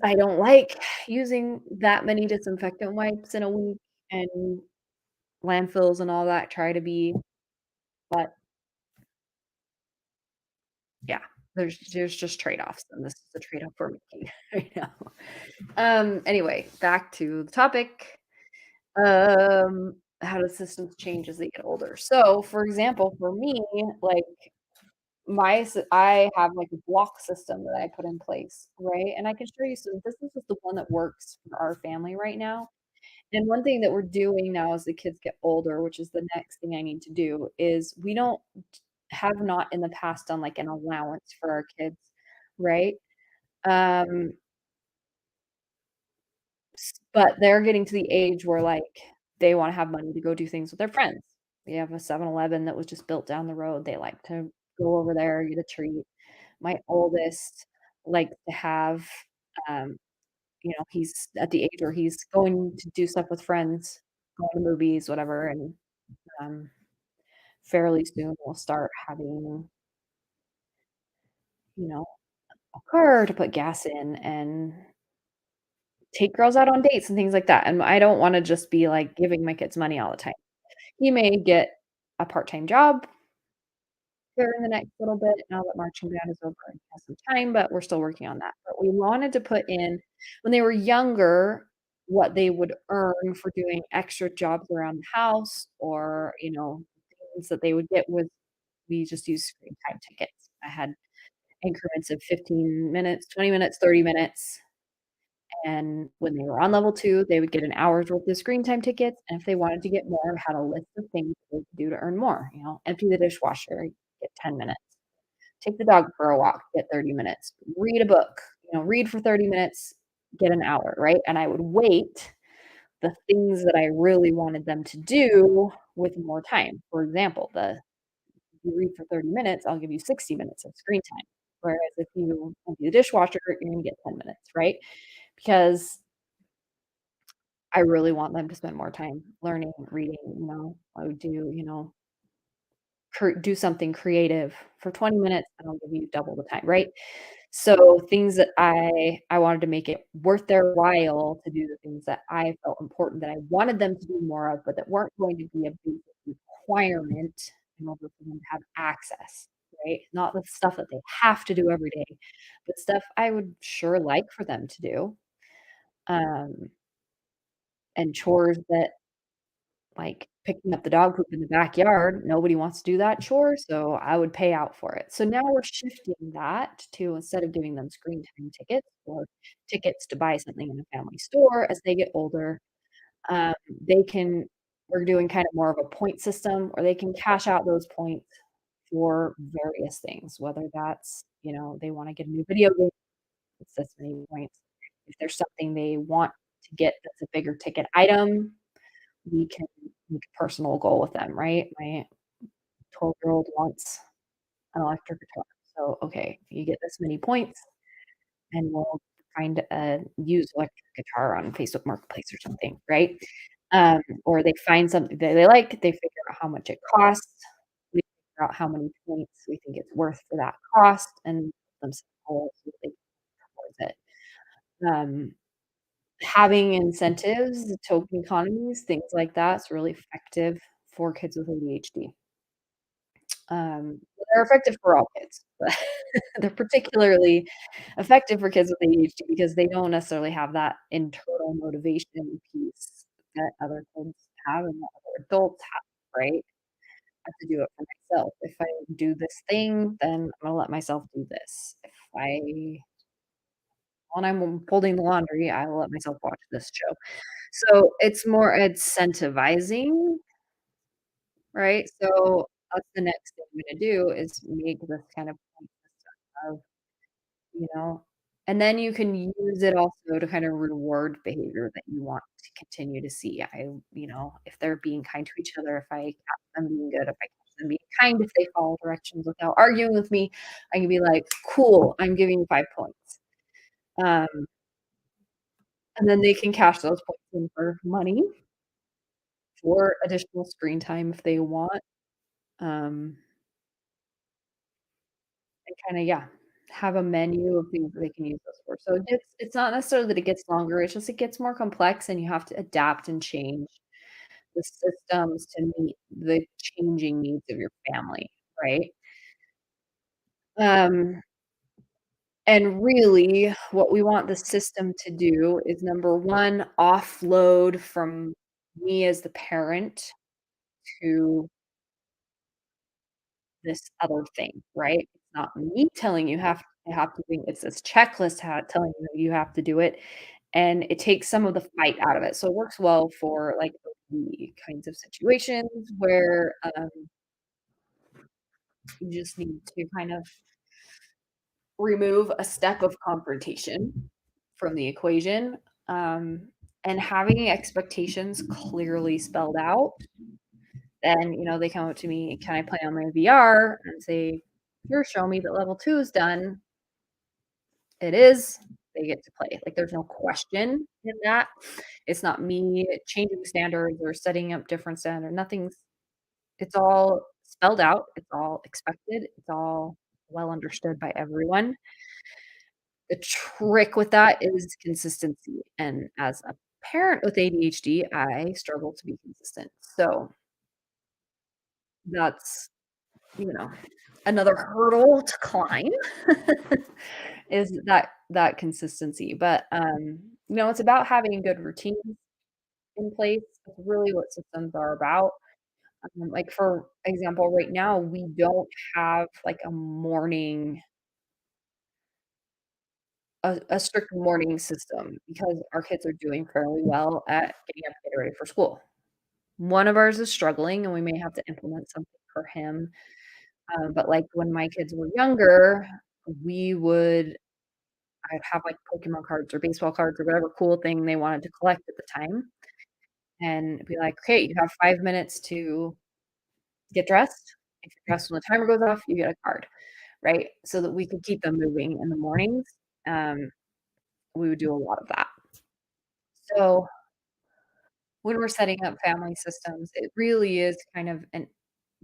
I don't like using that many disinfectant wipes in a week, and landfills and all that try to be, but yeah, there's just trade-offs, and this is the trade-off we're making right now. Anyway, back to the topic. How do systems change as they get older? So, for example, for me, like I have like a block system that I put in place, right? And I can show you. So this is just the one that works for our family right now. And one thing that we're doing now as the kids get older, which is the next thing I need to do, is we don't have not in the past done like an allowance for our kids, right? Um, but they're getting to the age where like they want to have money to go do things with their friends. We have a 7-Eleven that was just built down the road. They like to go over there, get a treat. My oldest likes to have, um, he's at the age where he's going to do stuff with friends, going to movies, whatever, and, um, fairly soon we'll start having, you know, a car to put gas in and take girls out on dates and things like that, and I don't wanna just be, like, giving my kids money all the time. He may get a part-time job here in the next little bit now that marching band is over and has some time, but we're still working on that. But we wanted to put in, when they were younger, what they would earn for doing extra jobs around the house or, things that they would get with we just use screen time tickets. I had increments of 15 minutes, 20 minutes, 30 minutes, and when they were on level 2, they would get an hour's worth of screen time tickets, and if they wanted to get more, had a list of things they could do to earn more, empty the dishwasher, get 10 minutes. Take the dog for a walk, get 30 minutes. Read a book, read for 30 minutes, get an hour, right? And I would weight the things that I really wanted them to do with more time. For example, the you read for 30 minutes, I'll give you 60 minutes of screen time. Whereas if you empty the dishwasher, you're gonna get 10 minutes, right? Because I really want them to spend more time learning, reading, I would do, do something creative for 20 minutes, and I'll give you double the time, right? So, things that I wanted to make it worth their while to do the things that I felt important that I wanted them to do more of, but that weren't going to be a basic requirement in order for them to have access, right? Not the stuff that they have to do every day, but stuff I would sure like for them to do, um, and chores that like picking up the dog poop in the backyard, nobody wants to do that chore, so I would pay out for it. So now we're shifting that to, instead of giving them screen time tickets or tickets to buy something in a family store as they get older, um, they can we're doing kind of more of a point system, or they can cash out those points for various things, whether that's, they wanna get a new video game, it's this many points. If there's something they want to get that's a bigger ticket item, we can make a personal goal with them, right? My 12-year-old wants an electric guitar. So, okay, you get this many points, and we'll find a used electric guitar on Facebook Marketplace or something, right? Or they find something that they like, they figure out how much it costs, we figure out how many points we think it's worth for that cost, and them set goals so that they can work towards it. Having incentives, token economies, things like that's really effective for kids with ADHD. They're effective for all kids, but they're particularly effective for kids with ADHD because they don't necessarily have that internal motivation piece that other kids have and that other adults have, right? I have to do it for myself. If I do this thing, then I'm gonna let myself do this. If I when I'm folding the laundry, I will let myself watch this show. So, it's more incentivizing, right? So, that's the next thing I'm gonna do is make this kind of point system of, you know and then you can use it also to kind of reward behavior that you want to continue to see. If they're being kind to each other, if I catch them being good, if I catch them being kind, if they follow directions without arguing with me, I can be like, "Cool, I'm giving you 5 points." Um, and then they can cash those points in for money, for additional screen time if they want, um, and kinda, yeah, have a menu of things that they can use those for. So it's not necessarily that it gets longer, it's just it gets more complex and you have to adapt and change the systems to meet the changing needs of your family, right? Um, and really what we want the system to do is, number 1, offload from me as the parent to this other thing, right? It's not me telling you have to think it's this checklist telling you that you have to do it, and it takes some of the fight out of it. So it works well for, like, the kinds of situations where, you just need to kind of remove a step of confrontation from the equation, um, and having expectations clearly spelled out then, they come up to me, "Can I play on my VR?" And say, "Sure, show me that level 2 is done." It is. They get to play. Like, there's no question in that. It's not me changing standards or setting up different standard. Nothing's it's all spelled out. It's all expected. It's all well understood by everyone. The trick with that is consistency, and as a parent with ADHD, I struggle to be consistent. So, that's, you know, another hurdle to climb is that consistency, but, it's about having good routines in place. That's really what systems are about. Like, for example, right now, we don't have, like, a strict morning system because our kids are doing fairly well at getting up and getting ready for school. One of ours is struggling, and we may have to implement something for him, but, like, when my kids were younger, we would I'd have, like, Pokemon cards or baseball cards or whatever cool thing they wanted to collect at the time, and be like, "Okay, you have 5 minutes to get dressed. If you're dressed when the timer goes off, you get a card," right? So that we could keep them moving in the mornings. Um, we would do a lot of that. So, when we're setting up family systems, it really is kind of an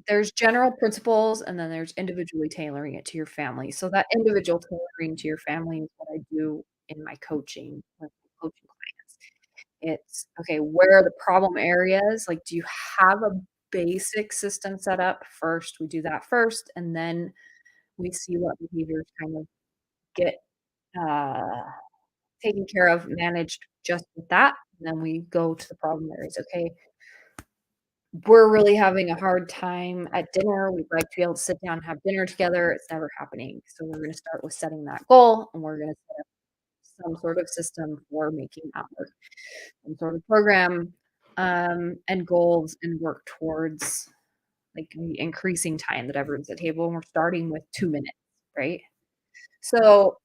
there's general principles, and then there's individually tailoring it to your family. So that individual tailoring to your family is what I do in my coaching with my coaching clients. It's, okay, where are the problem areas? Like, do you have a basic system set up? First, we do that first, and then we see what behaviors kind of get, uh, taken care of, managed just with that, and then we go to the problem areas. Okay, we're really having a hard time at dinner. We'd like to be able to sit down and have dinner together. It's never happening. So we're gonna start with setting that goal, and we're gonna set up some sort of system for making that work, some sort of program, and goals, and work towards, like, the increasing time that everyone's at the table, and we're starting with 2 minutes, right? So,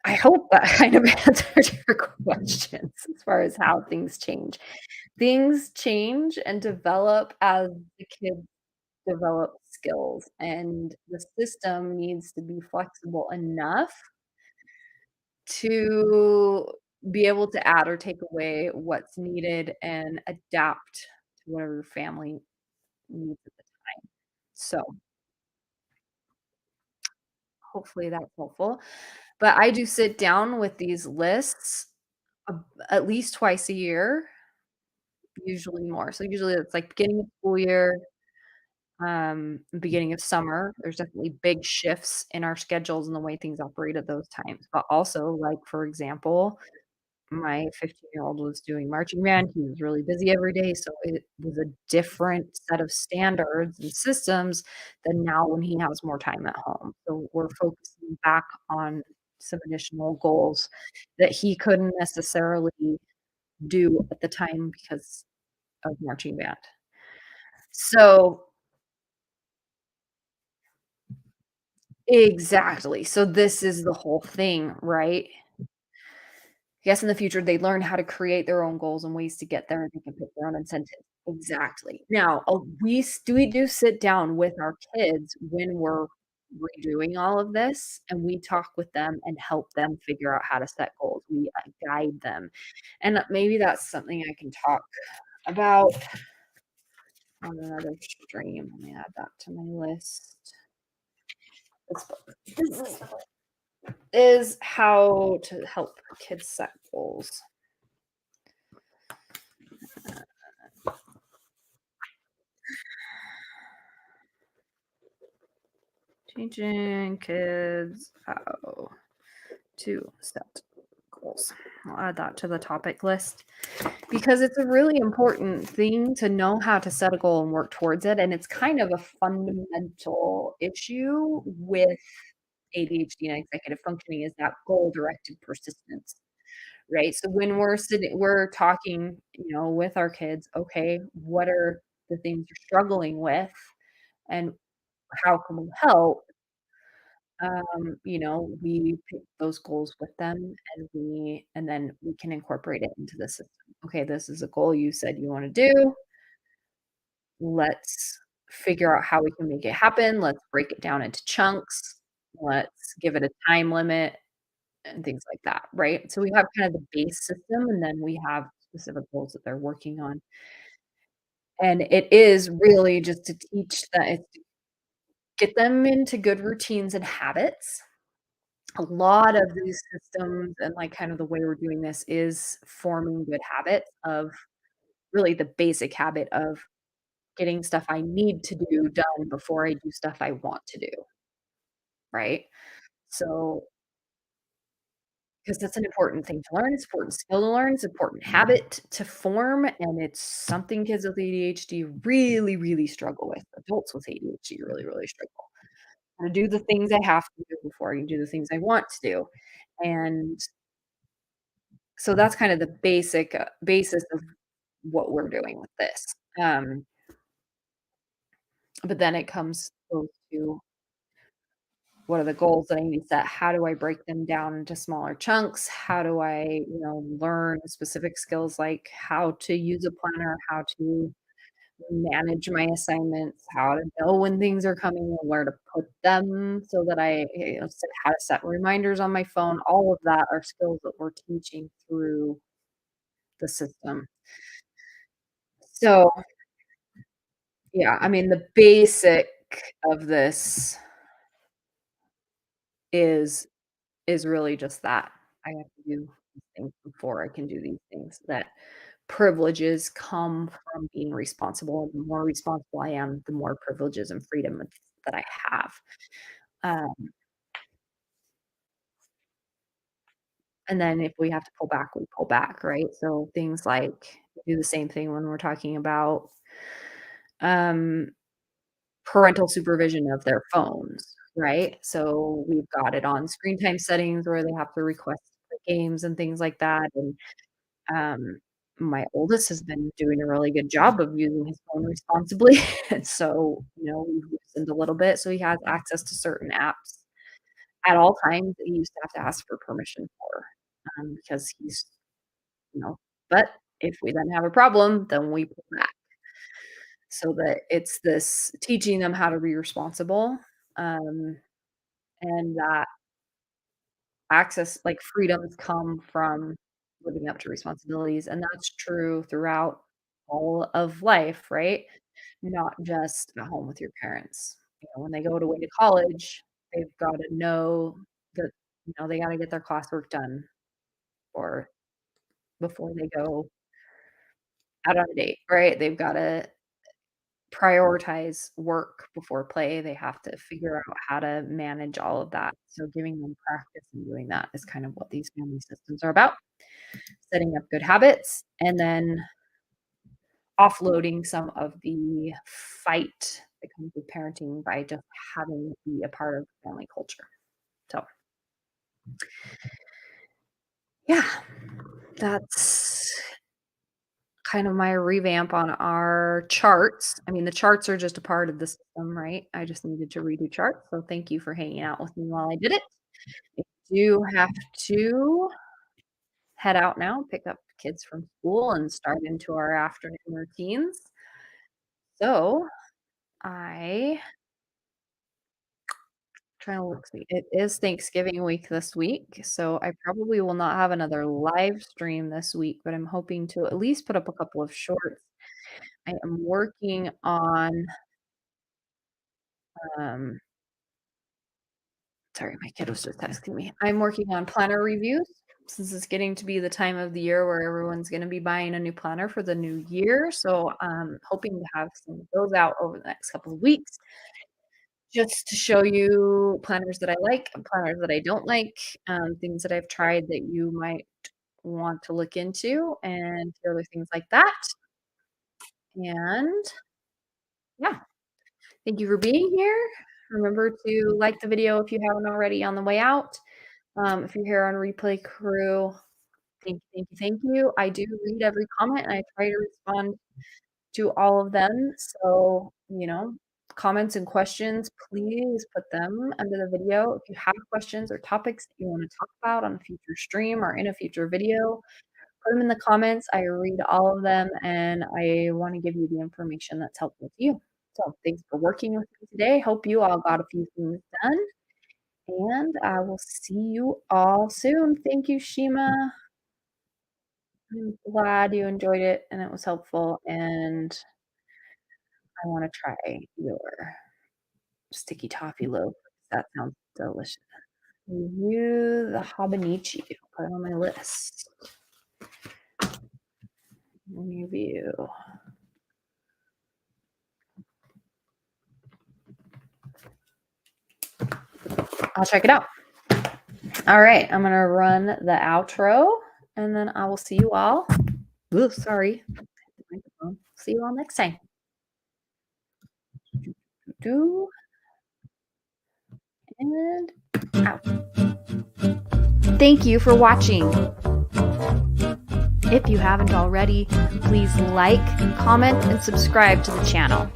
I hope that kind of answered your questions as far as how things change. Things change and develop as the kids develop skills, and the system needs to be flexible enough to be able to add or take away what's needed and adapt to whatever your family needs at the time. So, hopefully that's helpful. But I do sit down with these lists at least twice a year, usually more. So usually it's like beginning of school year, beginning of summer. There's definitely big shifts in our schedules and the way things operate at those times. But also, like, for example, my 15-year-old was doing marching band. He was really busy every day, so it was a different set of standards and systems than now when he has more time at home. So we're focusing back on some additional goals that he couldn't necessarily do at the time because of marching band. So exactly. So this is the whole thing, right? Yes, in the future, they learn how to create their own goals and ways to get there, and they can pick their own incentives. Exactly. Now, we do sit down with our kids when we're redoing all of this, and we talk with them and help them figure out how to set goals. We, guide them, and maybe that's something I can talk about on another stream. Let me add that to my list. This is how to help kids set goals. Teaching kids how to set goals. I'll add that to the topic list because it's a really important thing to know how to set a goal and work towards it. And it's kind of a fundamental issue with ADHD and executive functioning is that goal directed persistence, right? So when we're talking, with our kids, okay, what are the things you're struggling with and how can we help? We pick those goals with them and then we can incorporate it into the system. Okay, this is a goal you said you want to do. Let's figure out how we can make it happen. Let's break it down into chunks. Let's give it a time limit and things like that, right? So we have kind of the base system, and then we have specific goals that they're working on. And it is really just to teach that it's to get them into good routines and habits. A lot of these systems and, like, kind of the way we're doing this is forming good habits of really the basic habit of getting stuff I need to do done before I do stuff I want to do, right? So, because that's an important thing to learn, it's an important skill to learn, it's an important habit to form, and it's something kids with ADHD really, really struggle with. Adults with ADHD really, really struggle. To do the things I have to do before I can do the things I want to do, and so that's kind of the basis of what we're doing with this. Um, but then it goes to what are the goals that I need to set? How do I break them down into smaller chunks? How do I, learn specific skills like how to use a planner, how to manage my assignments, how to know when things are coming and where to put them so that how to set reminders on my phone. All of that are skills that we're teaching through the system. So, yeah, I mean, the basic of this is is really just that. I have to do these things before I can do these things. That privileges come from being responsible, and the more responsible I am, the more privileges and freedom that I have. Um, and then if we have to pull back, we pull back, right? So things like do the same thing when we're talking about, um parental supervision of their phones, right? So we've got it on screen time settings where they have to request games and things like that, and, um, my oldest has been doing a really good job of using his phone responsibly, and so, we've loosened a little bit, so he has access to certain apps at all times that he used to have to ask for permission for, because he's you know but if we then have a problem, then we pull back. So that it's this teaching them how to be responsible, um, and that freedoms come from living up to responsibilities, and that's true throughout all of life, right? Not just at home with your parents. When they go away to college, they've gotta know that, they gotta get their classwork done or before they go out on a date, right? They've gotta prioritize work before play. They have to figure out how to manage all of that. So giving them practice and doing that is kind of what these family systems are about. Setting up good habits and then offloading some of the fight that comes with parenting by just having it be a part of family culture. So, yeah, that's kind of my revamp on our charts. I mean, the charts are just a part of the system, right? I just needed to redo charts, so thank you for hanging out with me while I did it. I do have to head out now, pick up kids from school, and start into our afternoon routines. So, I trying to look see. It is Thanksgiving week this week, so I probably will not have another live stream this week, but I'm hoping to at least put up a couple of shorts. I am working on, um sorry, my kid was just texting me. I'm working on planner reviews since it's getting to be the time of the year where everyone's gonna be buying a new planner for the new year, so I'm hoping to have some of those out over the next couple of weeks just to show you planners that I like and planners that I don't like, things that I've tried that you might want to look into, and other things like that, and yeah, thank you for being here. Remember to like the video if you haven't already on the way out. If you're here on Replay Crew, thank you, thank you, thank you. I do read every comment, and I try to respond to all of them. So, comments and questions, please put them under the video. If you have questions or topics that you want to talk about on a future stream or in a future video, Put them in the comments. I read all of them, and I wanna give you the information that's helpful to you. So, thanks for working with me today. Hope you all got a few things done, and I will see you all soon. Thank you, Shima. I'm glad you enjoyed it and it was helpful, and I wanna try your sticky toffee loaf. That sounds delicious. Review the Habanichi. Put it on my list. Review. I'll check it out. All right, I'm gonna run the outro, and then I will see you all. Ooh, sorry. See you all next time. And out. Thank you for watching. If you haven't already, please like, comment, and subscribe to the channel.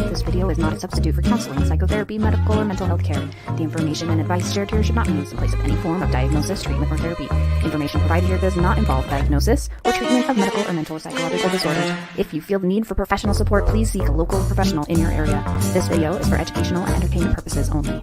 This video is not a substitute for counseling, psychotherapy, medical, or mental health care. The information and advice shared here should not be used in place of any form of diagnosis, treatment, or therapy. Information provided here does not involve diagnosis or treatment of medical or mental or psychological disorders. If you feel the need for professional support, please seek a local professional in your area. This video is for educational and entertainment purposes only.